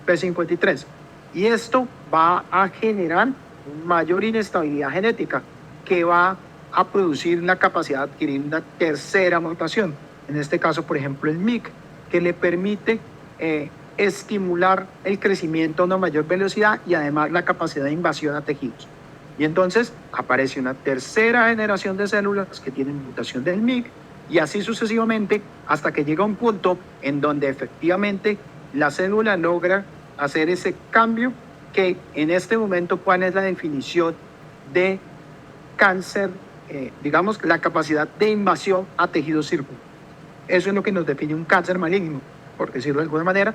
P53. Y esto va a generar mayor inestabilidad genética, que va a producir la capacidad de adquirir una tercera mutación, en este caso, por ejemplo, el MYC, que le permite estimular el crecimiento a una mayor velocidad y además la capacidad de invasión a tejidos. Y entonces aparece una tercera generación de células que tienen mutación del MYC y así sucesivamente hasta que llega un punto en donde efectivamente la célula logra hacer ese cambio que en este momento, ¿cuál es la definición de cáncer? Digamos, la capacidad de invasión a tejidos circulares. Eso es lo que nos define un cáncer maligno, por decirlo de alguna manera,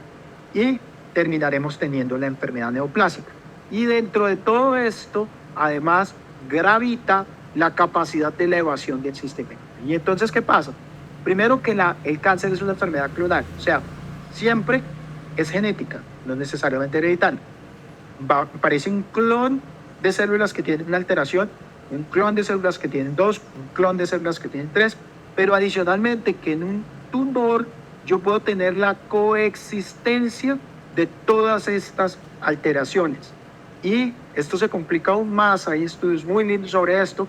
y terminaremos teniendo la enfermedad neoplásica. Y dentro de todo esto, además, gravita la capacidad de la evasión del sistema. Y entonces, ¿qué pasa? Primero que el cáncer es una enfermedad clonal, o sea, siempre es genética, no es necesariamente hereditaria. Aparece un clon de células que tienen una alteración, un clon de células que tienen 2, un clon de células que tienen 3, pero adicionalmente que en un tumor yo puedo tener la coexistencia de todas estas alteraciones. Y esto se complica aún más, hay estudios muy lindos sobre esto,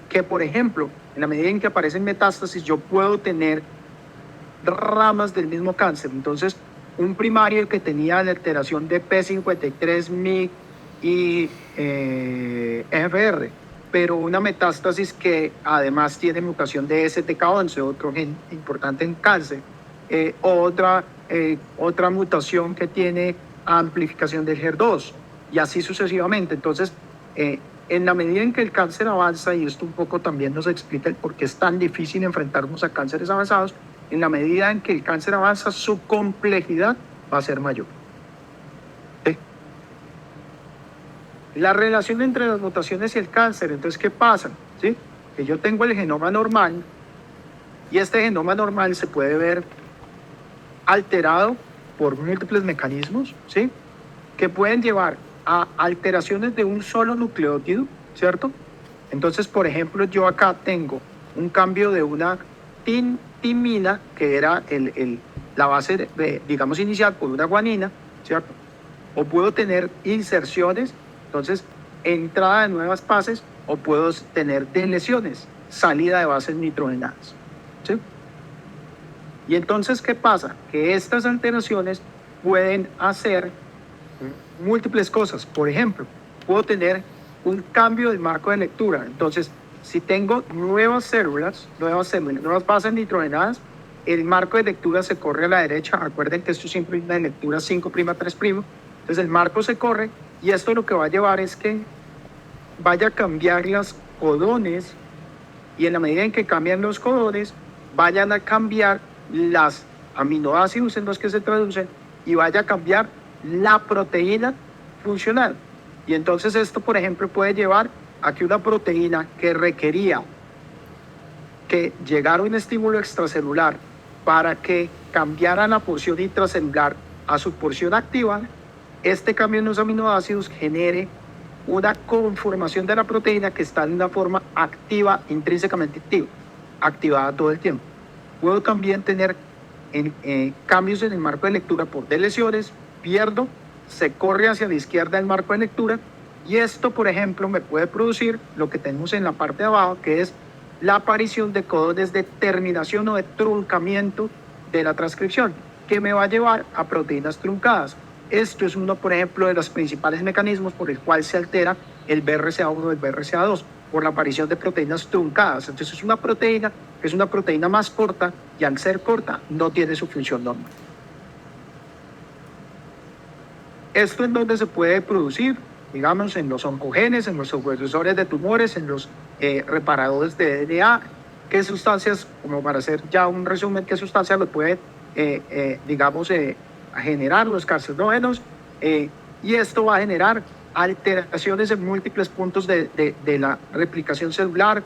que por ejemplo, en la medida en que aparecen metástasis, yo puedo tener ramas del mismo cáncer. Entonces, un primario que tenía la alteración de P53, MYC y EGFR, pero una metástasis que además tiene mutación de STK11, otro gen importante en cáncer, otra mutación que tiene amplificación del HER2, y así sucesivamente. Entonces, en la medida en que el cáncer avanza, y esto un poco también nos explica el por qué es tan difícil enfrentarnos a cánceres avanzados, en la medida en que el cáncer avanza, su complejidad va a ser mayor. ¿Sí? La relación entre las mutaciones y el cáncer, entonces, ¿qué pasa? ¿Sí? Que yo tengo el genoma normal, y este genoma normal se puede ver alterado por múltiples mecanismos, ¿sí?, que pueden llevar a alteraciones de un solo nucleótido, ¿cierto? Entonces, por ejemplo, yo acá tengo un cambio de una timina, que era la base, digamos, inicial, por una guanina, ¿cierto? O puedo tener inserciones, entonces, entrada de nuevas bases, o puedo tener deleciones, salida de bases nitrogenadas, ¿sí? Y entonces, ¿qué pasa? Que estas alteraciones pueden hacer múltiples cosas. Por ejemplo, puedo tener un cambio del marco de lectura. Entonces, si tengo nuevas células, nuevas bases nitrogenadas, el marco de lectura se corre a la derecha. Recuerden que esto siempre es una lectura 5'3'. Entonces, el marco se corre y esto lo que va a llevar es que vaya a cambiar las codones, y en la medida en que cambian los codones, vayan a cambiar las aminoácidos en los que se traducen y vaya a cambiar la proteína funcional. Y entonces esto, por ejemplo, puede llevar a que una proteína que requería que llegara un estímulo extracelular para que cambiara la porción intracelular a su porción activa, este cambio en los aminoácidos genere una conformación de la proteína que está en una forma activa, intrínsecamente activa, activada todo el tiempo. Puedo también tener cambios en el marco de lectura por deleciones, pierdo, se corre hacia la izquierda el marco de lectura, y esto, por ejemplo, me puede producir lo que tenemos en la parte de abajo, que es la aparición de codones de terminación o de truncamiento de la transcripción, que me va a llevar a proteínas truncadas. Esto es uno, por ejemplo, de los principales mecanismos por el cual se altera el BRCA1 o el BRCA2, por la aparición de proteínas truncadas. Entonces es una proteína que es una proteína más corta y al ser corta no tiene su función normal. Esto es donde se puede producir, digamos, en los oncogenes, en los supresores de tumores, en los reparadores de DNA, qué sustancias, como para hacer ya un resumen, qué sustancias lo puede, digamos, generar los carcinógenos, y esto va a generar alteraciones en múltiples puntos de la replicación celular.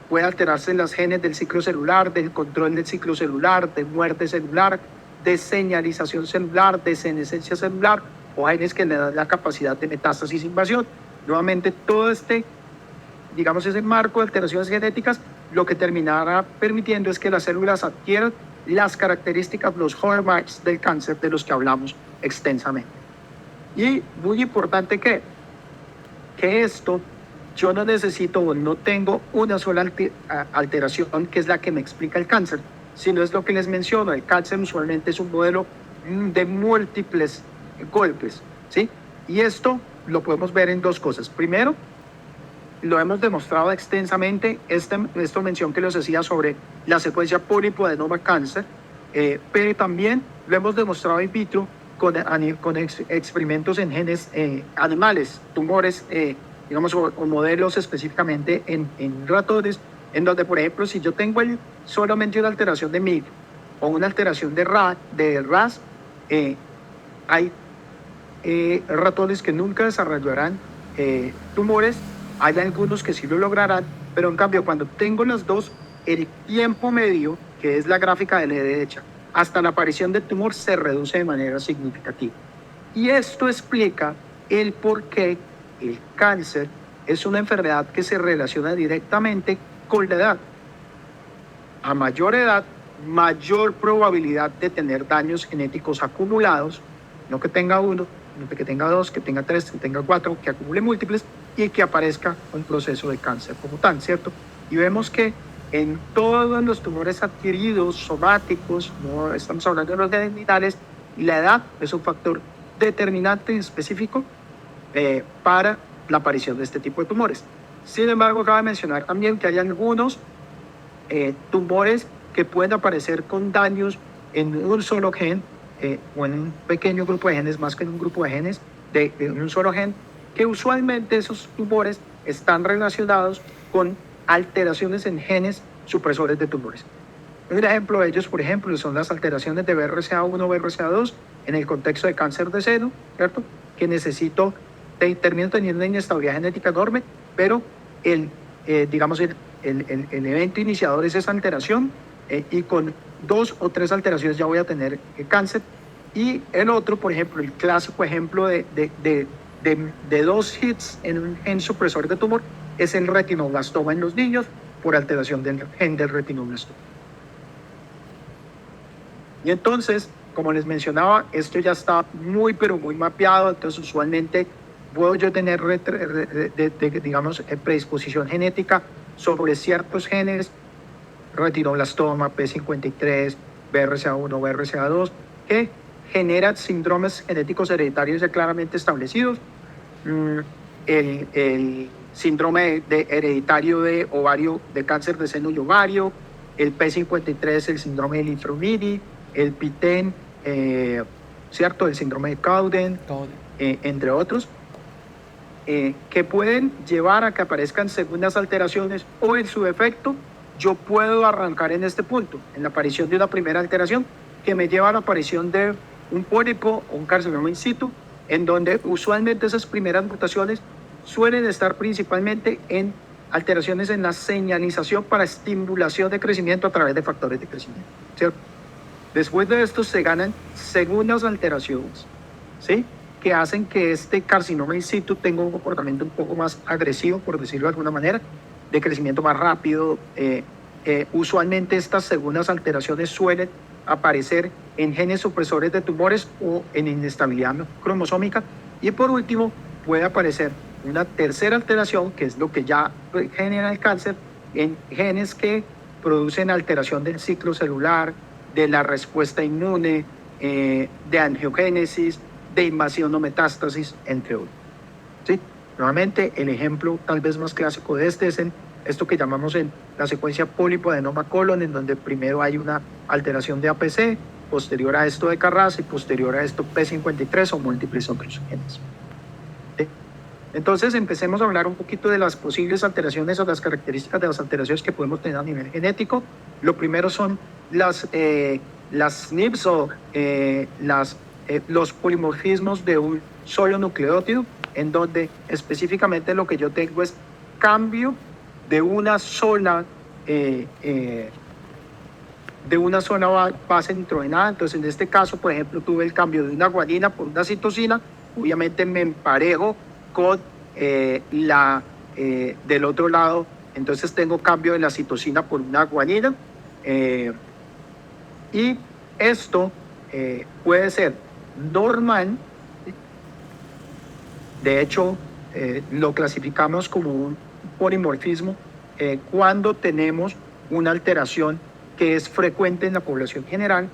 Puede alterarse las genes del ciclo celular, del control del ciclo celular, de muerte celular, de señalización celular, de senescencia celular, o genes que le dan la capacidad de metástasis e invasión. Nuevamente, todo digamos, ese marco de alteraciones genéticas, lo que terminará permitiendo es que las células adquieran las características, los hallmarks del cáncer de los que hablamos extensamente. Y muy importante que esto, yo no necesito o no tengo una sola alteración que es la que me explica el cáncer, sino es lo que les menciono, el cáncer usualmente es un modelo de múltiples golpes, ¿sí? Y esto lo podemos ver en dos cosas. Primero, lo hemos demostrado extensamente, esta mención que les hacía sobre la secuencia pólipoadenoma cáncer, pero también lo hemos demostrado in vitro con experimentos en genes animales, tumores, digamos, o modelos específicamente en ratones, en donde, por ejemplo, si yo tengo solamente una alteración de MYC o una alteración de RAS, hay ratones que nunca desarrollarán tumores. Hay algunos que sí lo lograrán, pero en cambio cuando tengo las dos, el tiempo medio, que es la gráfica de la derecha, hasta la aparición del tumor se reduce de manera significativa. Y esto explica el por qué el cáncer es una enfermedad que se relaciona directamente con la edad. A mayor edad, mayor probabilidad de tener daños genéticos acumulados, no que tenga uno, no que tenga dos, que tenga tres, que tenga cuatro, que acumule múltiples y que aparezca un proceso de cáncer como tal, ¿cierto? Y vemos que en todos los tumores adquiridos, somáticos, no estamos hablando de los genitales, la edad es un factor determinante y específico para la aparición de este tipo de tumores. Sin embargo, cabe mencionar también que hay algunos tumores que pueden aparecer con daños en un solo gen o en un pequeño grupo de genes, más que en un grupo de genes de un solo gen, que usualmente esos tumores están relacionados con alteraciones en genes supresores de tumores. Un ejemplo de ellos, por ejemplo, son las alteraciones de BRCA1 o BRCA2 en el contexto de cáncer de seno, ¿cierto? Que termino teniendo una inestabilidad genética enorme, pero digamos, el evento iniciador es esa alteración, y con 2 o 3 alteraciones ya voy a tener cáncer. Y el otro, por ejemplo, el clásico ejemplo de 2 hits en un gen supresor de tumor es el retinoblastoma en los niños por alteración del gen del retinoblastoma. Y entonces, como les mencionaba, esto ya está muy, pero muy mapeado. Entonces, usualmente puedo yo tener, digamos, predisposición genética sobre ciertos genes, retinoblastoma, P53, BRCA1, BRCA2, que generan síndromes genéticos hereditarios ya claramente establecidos. El síndrome hereditario de ovario, de cáncer de seno y ovario, el P53, el síndrome de Li-Fraumeni, el PTEN, ¿cierto? El síndrome de Cowden, entre otros, que pueden llevar a que aparezcan segundas alteraciones o en su defecto yo puedo arrancar en este punto, en la aparición de una primera alteración que me lleva a la aparición de un pólipo o un carcinoma in situ, en donde usualmente esas primeras mutaciones suelen estar principalmente en alteraciones en la señalización para estimulación de crecimiento a través de factores de crecimiento, ¿cierto? Después de esto se ganan segundas alteraciones, ¿sí?, que hacen que este carcinoma in situ tenga un comportamiento un poco más agresivo, por decirlo de alguna manera, de crecimiento más rápido. Usualmente estas segundas alteraciones suelen aparecer en genes supresores de tumores o en inestabilidad cromosómica. Y por último, puede aparecer una tercera alteración, que es lo que ya genera el cáncer, en genes que producen alteración del ciclo celular, de la respuesta inmune, de angiogénesis, de invasión o metástasis, entre otros. ¿Sí? Nuevamente, el ejemplo tal vez más clásico de este es esto que llamamos en la secuencia pólipo-adenoma colon, en donde primero hay una alteración de APC, posterior a esto de Carras y posterior a esto P53 o múltiples otros genes. ¿Sí? Entonces, empecemos a hablar un poquito de las posibles alteraciones o las características de las alteraciones que podemos tener a nivel genético. Lo primero son las SNPs o los polimorfismos de un solo nucleótido, en donde específicamente lo que yo tengo es cambio de una sola base nitrogenada. Entonces, en este caso, por ejemplo, tuve el cambio de una guanina por una citosina. Obviamente me emparejo con del otro lado. Entonces tengo cambio de la citosina por una guanina. Y esto puede ser normal. De hecho, lo clasificamos como un polimorfismo cuando tenemos una alteración que es frecuente en la población general,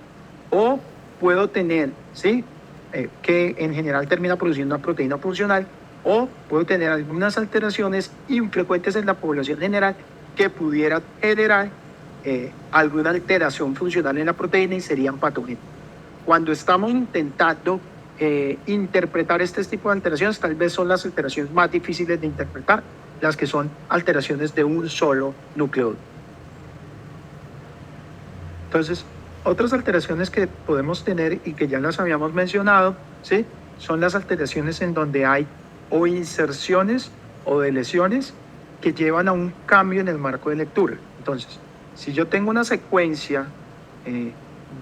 o puedo tener, ¿sí?, que en general termina produciendo una proteína funcional, o puedo tener algunas alteraciones infrecuentes en la población general que pudieran generar alguna alteración funcional en la proteína y serían patógenos. Cuando estamos intentando interpretar este tipo de alteraciones, tal vez son las alteraciones más difíciles de interpretar, las que son alteraciones de un solo nucleótido. Entonces, otras alteraciones que podemos tener y que ya las habíamos mencionado, ¿sí?, son las alteraciones en donde hay o inserciones o deleciones que llevan a un cambio en el marco de lectura. Entonces, si yo tengo una secuencia en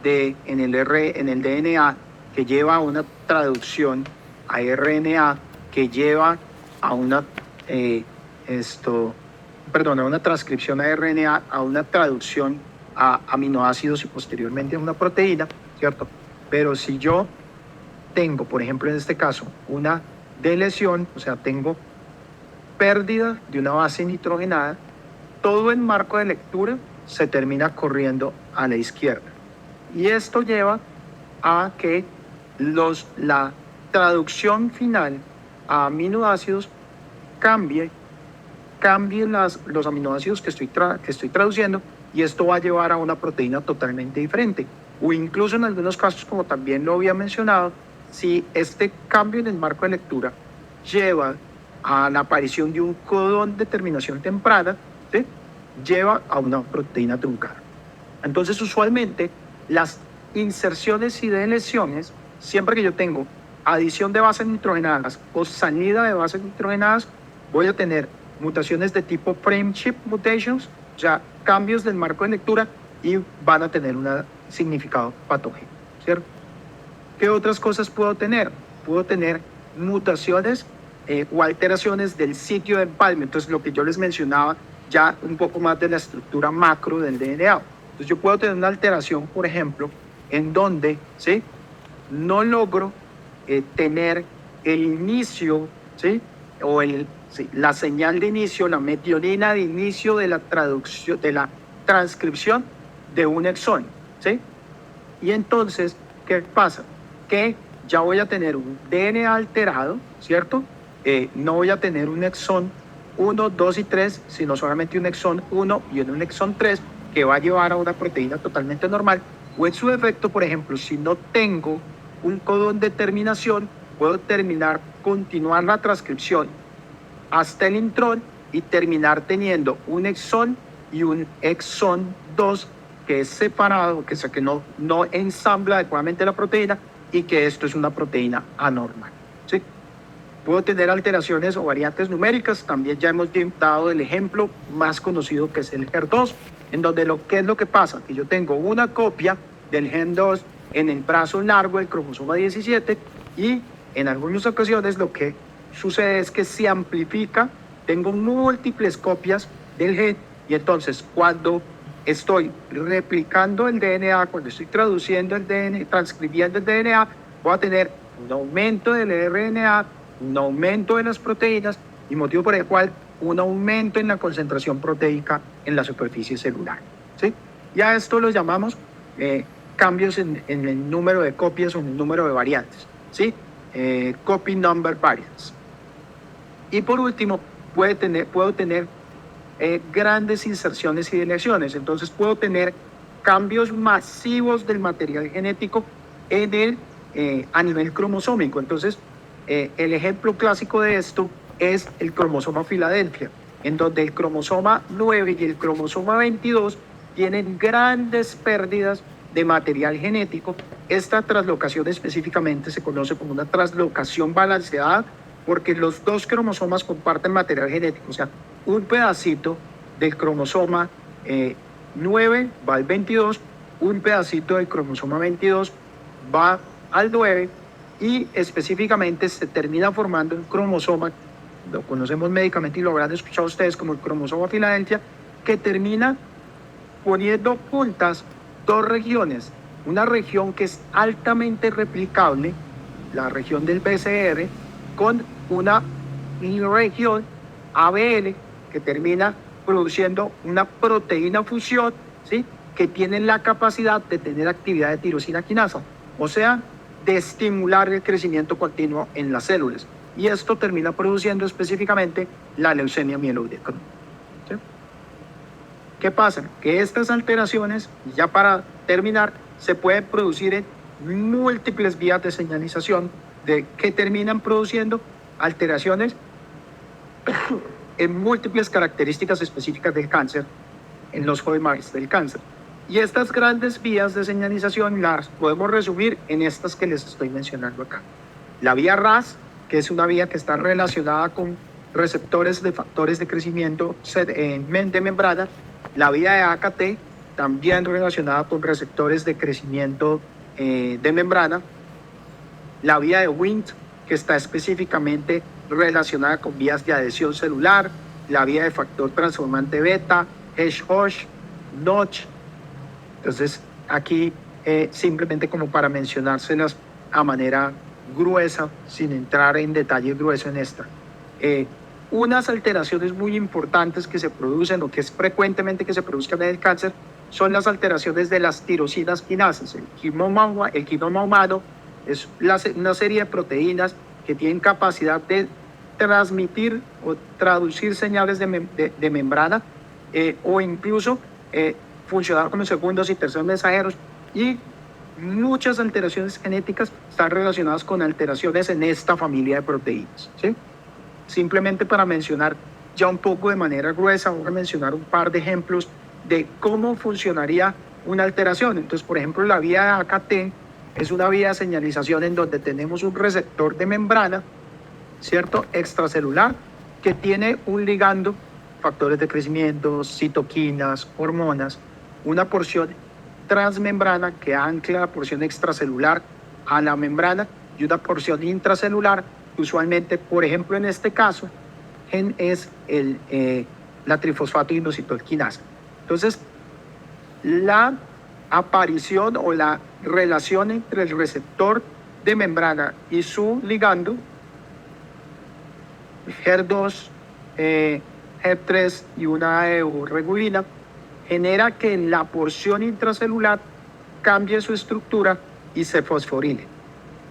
el DNA que lleva a una traducción a RNA, que lleva a una transcripción a RNA, a una traducción a aminoácidos y posteriormente a una proteína, ¿cierto? Pero si yo tengo, por ejemplo, en este caso, una deleción, o sea, tengo pérdida de una base nitrogenada, todo el marco de lectura se termina corriendo a la izquierda. Y esto lleva a que la traducción final a aminoácidos cambie los aminoácidos que estoy traduciendo, y esto va a llevar a una proteína totalmente diferente. O incluso en algunos casos, como también lo había mencionado, si este cambio en el marco de lectura lleva a la aparición de un codón de terminación temprana, ¿sí?, lleva a una proteína truncada. Entonces, usualmente, las inserciones y deleciones, siempre que yo tengo adición de bases nitrogenadas o salida de bases nitrogenadas, voy a tener mutaciones de tipo frame shift mutations, o sea, cambios del marco de lectura, y van a tener un significado patógeno, ¿cierto? ¿Qué otras cosas puedo tener? Puedo tener mutaciones o alteraciones del sitio de empalme. Entonces, lo que yo les mencionaba, ya un poco más de la estructura macro del DNA. Entonces, yo puedo tener una alteración, por ejemplo, en donde, ¿sí?, no logro tener el inicio, ¿sí?, o la señal de inicio, la metionina de inicio de la traducción, de la transcripción de un exón, ¿sí? Y entonces, ¿qué pasa? Que ya voy a tener un DNA alterado, ¿cierto? No voy a tener un exón 1, 2 y 3, sino solamente un exón 1 y un exón 3, que va a llevar a una proteína totalmente normal. O en su defecto, por ejemplo, si no tengo un codón de terminación, puedo continuar la transcripción hasta el intrón y terminar teniendo un exón y un exón 2 que es separado, que no ensambla adecuadamente la proteína, y que esto es una proteína anormal, ¿sí? Puedo tener alteraciones o variantes numéricas. También ya hemos dado el ejemplo más conocido que es el HER2, en donde ¿qué es lo que pasa? Que yo tengo una copia del gen 2 en el brazo largo del cromosoma 17 y en algunas ocasiones lo que sucede es que se amplifica, tengo múltiples copias del gen y entonces cuando estoy replicando el DNA, cuando estoy traduciendo el DNA, transcribiendo el DNA, voy a tener un aumento del RNA, un aumento de las proteínas y motivo por el cual un aumento en la concentración proteica en la superficie celular, ¿sí? Y a esto lo llamamos cambios en el número de copias o en el número de variantes, ¿sí? Copy number variants. Y por último, puedo tener grandes inserciones y deleciones. Entonces puedo tener cambios masivos del material genético a nivel cromosómico. Entonces, el ejemplo clásico de esto es el cromosoma Filadelfia, en donde el cromosoma 9 y el cromosoma 22 tienen grandes pérdidas de material genético. Esta traslocación específicamente se conoce como una traslocación balanceada porque los dos cromosomas comparten material genético. O sea, un pedacito del cromosoma 9 va al 22, un pedacito del cromosoma 22 va al 9 y específicamente se termina formando un cromosoma, lo conocemos médicamente y lo habrán escuchado ustedes como el cromosoma Filadelfia, que termina poniendo juntas dos regiones, una región que es altamente replicable, la región del BCR, con una región ABL que termina produciendo una proteína fusión, ¿sí? Que tiene la capacidad de tener actividad de tirosina quinasa, o sea, de estimular el crecimiento continuo en las células. Y esto termina produciendo específicamente la leucemia mieloide crónica. ¿Sí? ¿Qué pasa? Que estas alteraciones, ya para terminar, se pueden producir en múltiples vías de señalización que terminan produciendo alteraciones en múltiples características específicas del cáncer, en los hallmarks del cáncer. Y estas grandes vías de señalización las podemos resumir en estas que les estoy mencionando acá. La vía RAS, que es una vía que está relacionada con receptores de factores de crecimiento de membrana. La vía de AKT, también relacionada con receptores de crecimiento de membrana. La vía de Wnt, que está específicamente relacionada con vías de adhesión celular. La vía de factor transformante beta, HOSH, Notch. Entonces, aquí simplemente como para mencionárselas a manera gruesa, sin entrar en detalle grueso en esta. Unas alteraciones muy importantes que se producen o que es frecuentemente que se produzcan en el cáncer son las alteraciones de las tirosinas quinasas. El genoma humano es una serie de proteínas que tienen capacidad de transmitir o traducir señales de membrana o incluso funcionar como segundos y terceros mensajeros, y muchas alteraciones genéticas están relacionadas con alteraciones en esta familia de proteínas, ¿sí? Simplemente para mencionar ya un poco de manera gruesa, voy a mencionar un par de ejemplos de cómo funcionaría una alteración. Entonces, por ejemplo, la vía de AKT es una vía de señalización en donde tenemos un receptor de membrana, ¿cierto? Extracelular, que tiene un ligando, factores de crecimiento, citoquinas, hormonas, una porción transmembrana que ancla la porción extracelular a la membrana y una porción intracelular, usualmente, por ejemplo, en este caso, es la trifosfato inositol-quinasa. Entonces, la aparición o la relación entre el receptor de membrana y su ligando, HER2, HER3 y una euregulina, genera que la porción intracelular cambie su estructura y se fosforile.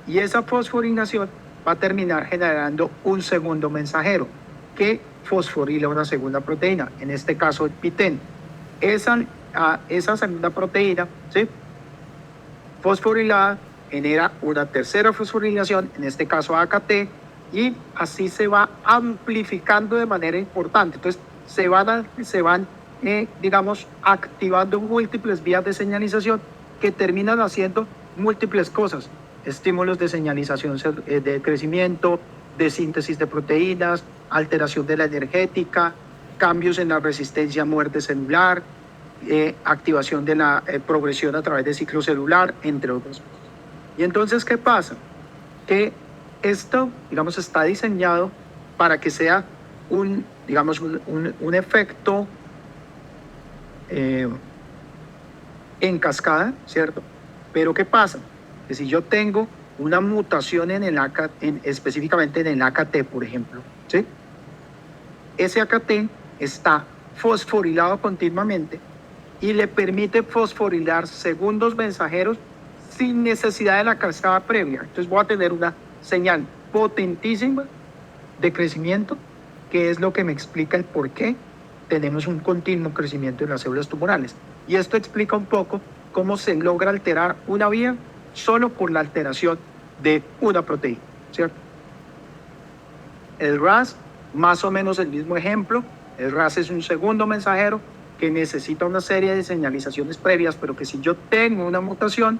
Y esa fosforinación va a terminar generando un segundo mensajero que fosforila una segunda proteína, en este caso el PTEN. Esa segunda proteína, ¿sí?, fosforilada genera una tercera fosforilación, en este caso AKT, y así se va amplificando de manera importante. Entonces se van digamos, activando múltiples vías de señalización que terminan haciendo múltiples cosas: estímulos de señalización de crecimiento, de síntesis de proteínas, alteración de la energética, cambios en la resistencia a muerte celular, activación de la progresión a través de ciclo celular, entre otras cosas. Y entonces, ¿qué pasa? Que esto, digamos, está diseñado para que sea un efecto en cascada, ¿cierto? Pero ¿qué pasa? Que si yo tengo una mutación en el específicamente en el AKT, por ejemplo, ¿sí? Ese AKT está fosforilado continuamente y le permite fosforilar segundos mensajeros sin necesidad de la cascada previa. Entonces voy a tener una señal potentísima de crecimiento, que es lo que me explica el por qué tenemos un continuo crecimiento en las células tumorales. Y esto explica un poco cómo se logra alterar una vía solo por la alteración de una proteína, ¿cierto? El RAS, más o menos el mismo ejemplo. El RAS es un segundo mensajero que necesita una serie de señalizaciones previas, pero que si yo tengo una mutación,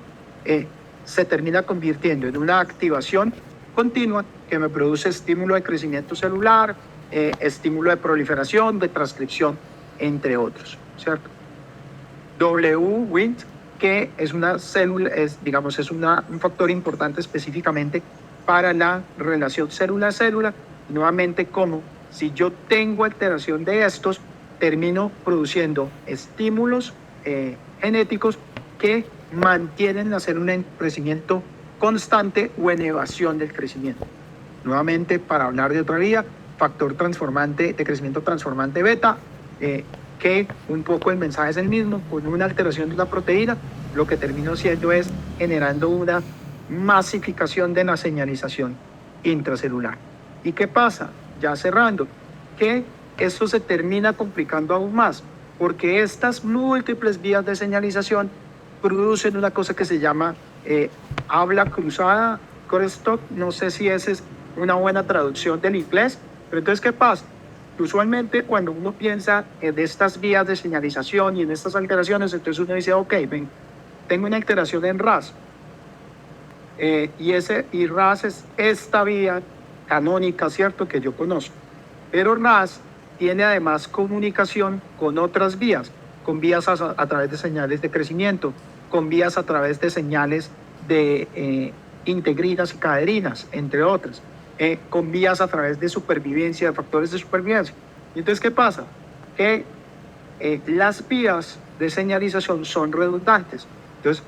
se termina convirtiendo en una activación continua que me produce estímulo de crecimiento celular, estímulo de proliferación, de transcripción, entre otros, ¿cierto? WNT, que es una célula, es un factor importante específicamente para la relación célula-célula. Nuevamente, como si yo tengo alteración de estos, termino produciendo estímulos genéticos que mantienen la célula en crecimiento constante o en evasión del crecimiento. Nuevamente, para hablar de otra vía, factor transformante de crecimiento transformante beta, que un poco el mensaje es el mismo, con una alteración de una proteína, lo que termino haciendo es generando una masificación de la señalización intracelular. ¿Y qué pasa? Ya cerrando, que esto se termina complicando aún más, porque estas múltiples vías de señalización producen una cosa que se llama habla cruzada, crosstalk. No sé si esa es una buena traducción del inglés, pero entonces, ¿qué pasa? Usualmente cuando uno piensa de estas vías de señalización y en estas alteraciones, entonces uno dice, ok, ven, tengo una alteración en RAS, y RAS es esta vía canónica, ¿cierto?, que yo conozco. Pero RAS tiene además comunicación con otras vías, con vías a través de señales de crecimiento, con vías a través de señales de integrinas y caderinas, entre otras, con vías a través de supervivencia, de factores de supervivencia. Y entonces, ¿qué pasa? Que las vías de señalización son redundantes. Entonces,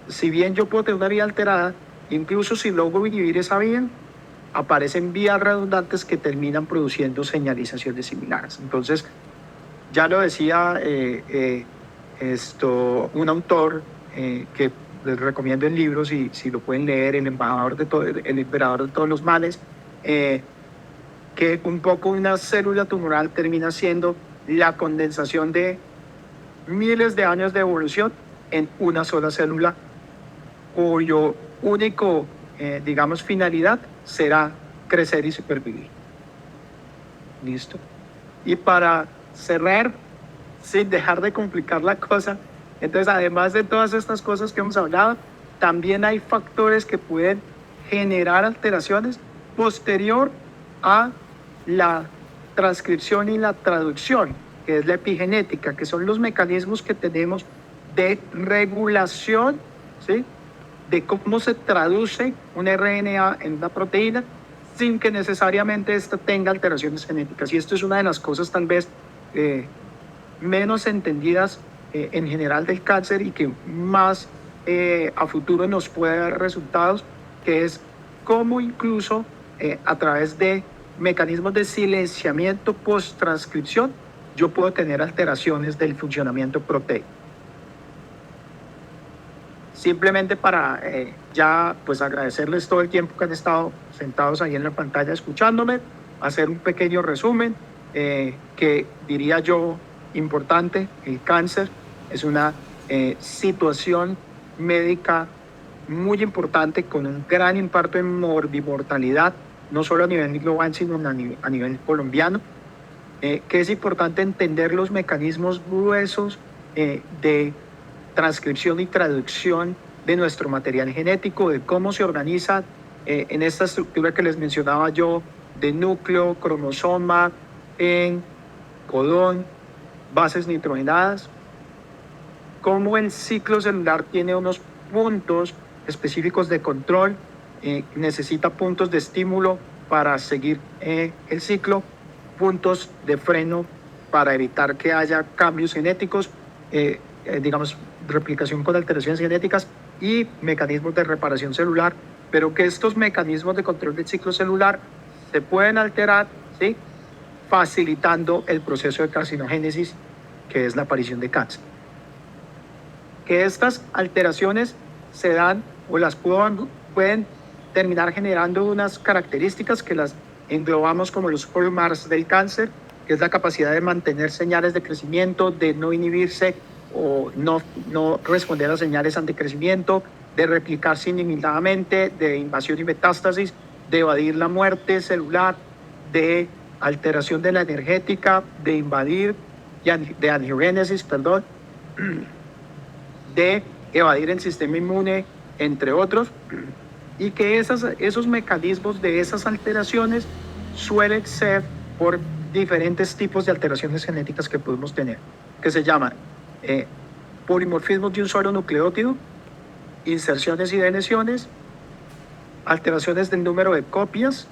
si bien yo puedo tener una vía alterada, incluso si logro inhibir esa vía, aparecen vías redundantes que terminan produciendo señalizaciones similares. Entonces, ya lo decía un autor que les recomiendo el libro, si lo pueden leer, el emperador de todos los males, que un poco una célula tumoral termina siendo la condensación de miles de años de evolución en una sola célula, cuyo único, finalidad será crecer y supervivir. ¿Listo? Y para cerrar, sin dejar de complicar la cosa, entonces, además de todas estas cosas que hemos hablado, también hay factores que pueden generar alteraciones posterior a la transcripción y la traducción, que es la epigenética, que son los mecanismos que tenemos de regulación, ¿sí?, de cómo se traduce un RNA en una proteína sin que necesariamente esta tenga alteraciones genéticas. Y esto es una de las cosas tal vez menos entendidas en general del cáncer y que más a futuro nos puede dar resultados, que es cómo incluso a través de mecanismos de silenciamiento post-transcripción yo puedo tener alteraciones del funcionamiento proteico. Simplemente para ya pues agradecerles todo el tiempo que han estado sentados ahí en la pantalla escuchándome, hacer un pequeño resumen que diría yo importante. El cáncer es una situación médica muy importante con un gran impacto en morbimortalidad, no solo a nivel global, sino a nivel colombiano, que es importante entender los mecanismos gruesos de transcripción y traducción de nuestro material genético, de cómo se organiza en esta estructura que les mencionaba yo, de núcleo, cromosoma, en codón, bases nitrogenadas, cómo el ciclo celular tiene unos puntos específicos de control, necesita puntos de estímulo para seguir el ciclo, puntos de freno para evitar que haya cambios genéticos, digamos, replicación con alteraciones genéticas y mecanismos de reparación celular, pero que estos mecanismos de control del ciclo celular se pueden alterar, ¿sí?, facilitando el proceso de carcinogénesis, que es la aparición de cáncer. Que estas alteraciones se dan o las pueden terminar generando unas características que las englobamos como los hallmarks del cáncer, que es la capacidad de mantener señales de crecimiento, de no inhibirse o no responder a las señales anticrecimiento, de replicarse inhibidamente, de invasión y metástasis, de evadir la muerte celular, de alteración de la energética, de invadir, de angiogénesis, perdón, de evadir el sistema inmune, entre otros, y que esos mecanismos de esas alteraciones suelen ser por diferentes tipos de alteraciones genéticas que podemos tener, que se llaman polimorfismos de un solo nucleótido, inserciones y deleciones, alteraciones del número de copias,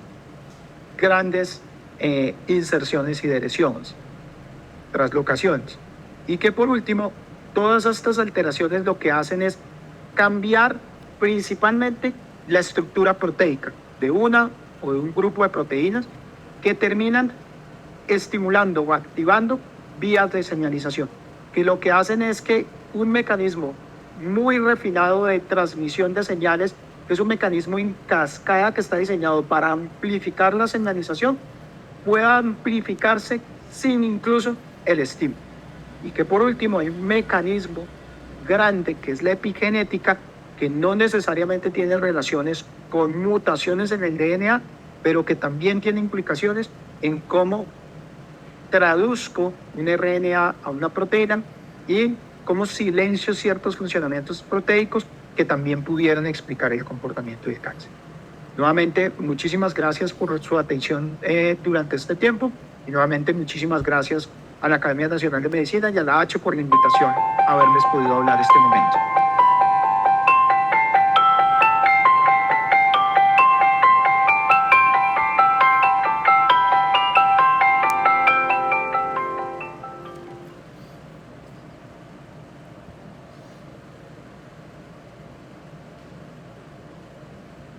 grandes inserciones y deleciones, translocaciones. Y que por último, todas estas alteraciones lo que hacen es cambiar principalmente la estructura proteica de una o de un grupo de proteínas que terminan estimulando o activando vías de señalización, que lo que hacen es que un mecanismo muy refinado de transmisión de señales, que es un mecanismo en cascada que está diseñado para amplificar la señalización, pueda amplificarse sin incluso el estímulo. Y que por último hay un mecanismo grande que es la epigenética, que no necesariamente tiene relaciones con mutaciones en el DNA, pero que también tiene implicaciones en cómo traduzco un RNA a una proteína y cómo silencio ciertos funcionamientos proteicos que también pudieran explicar el comportamiento del cáncer. Nuevamente, muchísimas gracias por su atención durante este tiempo y nuevamente muchísimas gracias a la Academia Nacional de Medicina y a la ACHO por la invitación a haberles podido hablar este momento.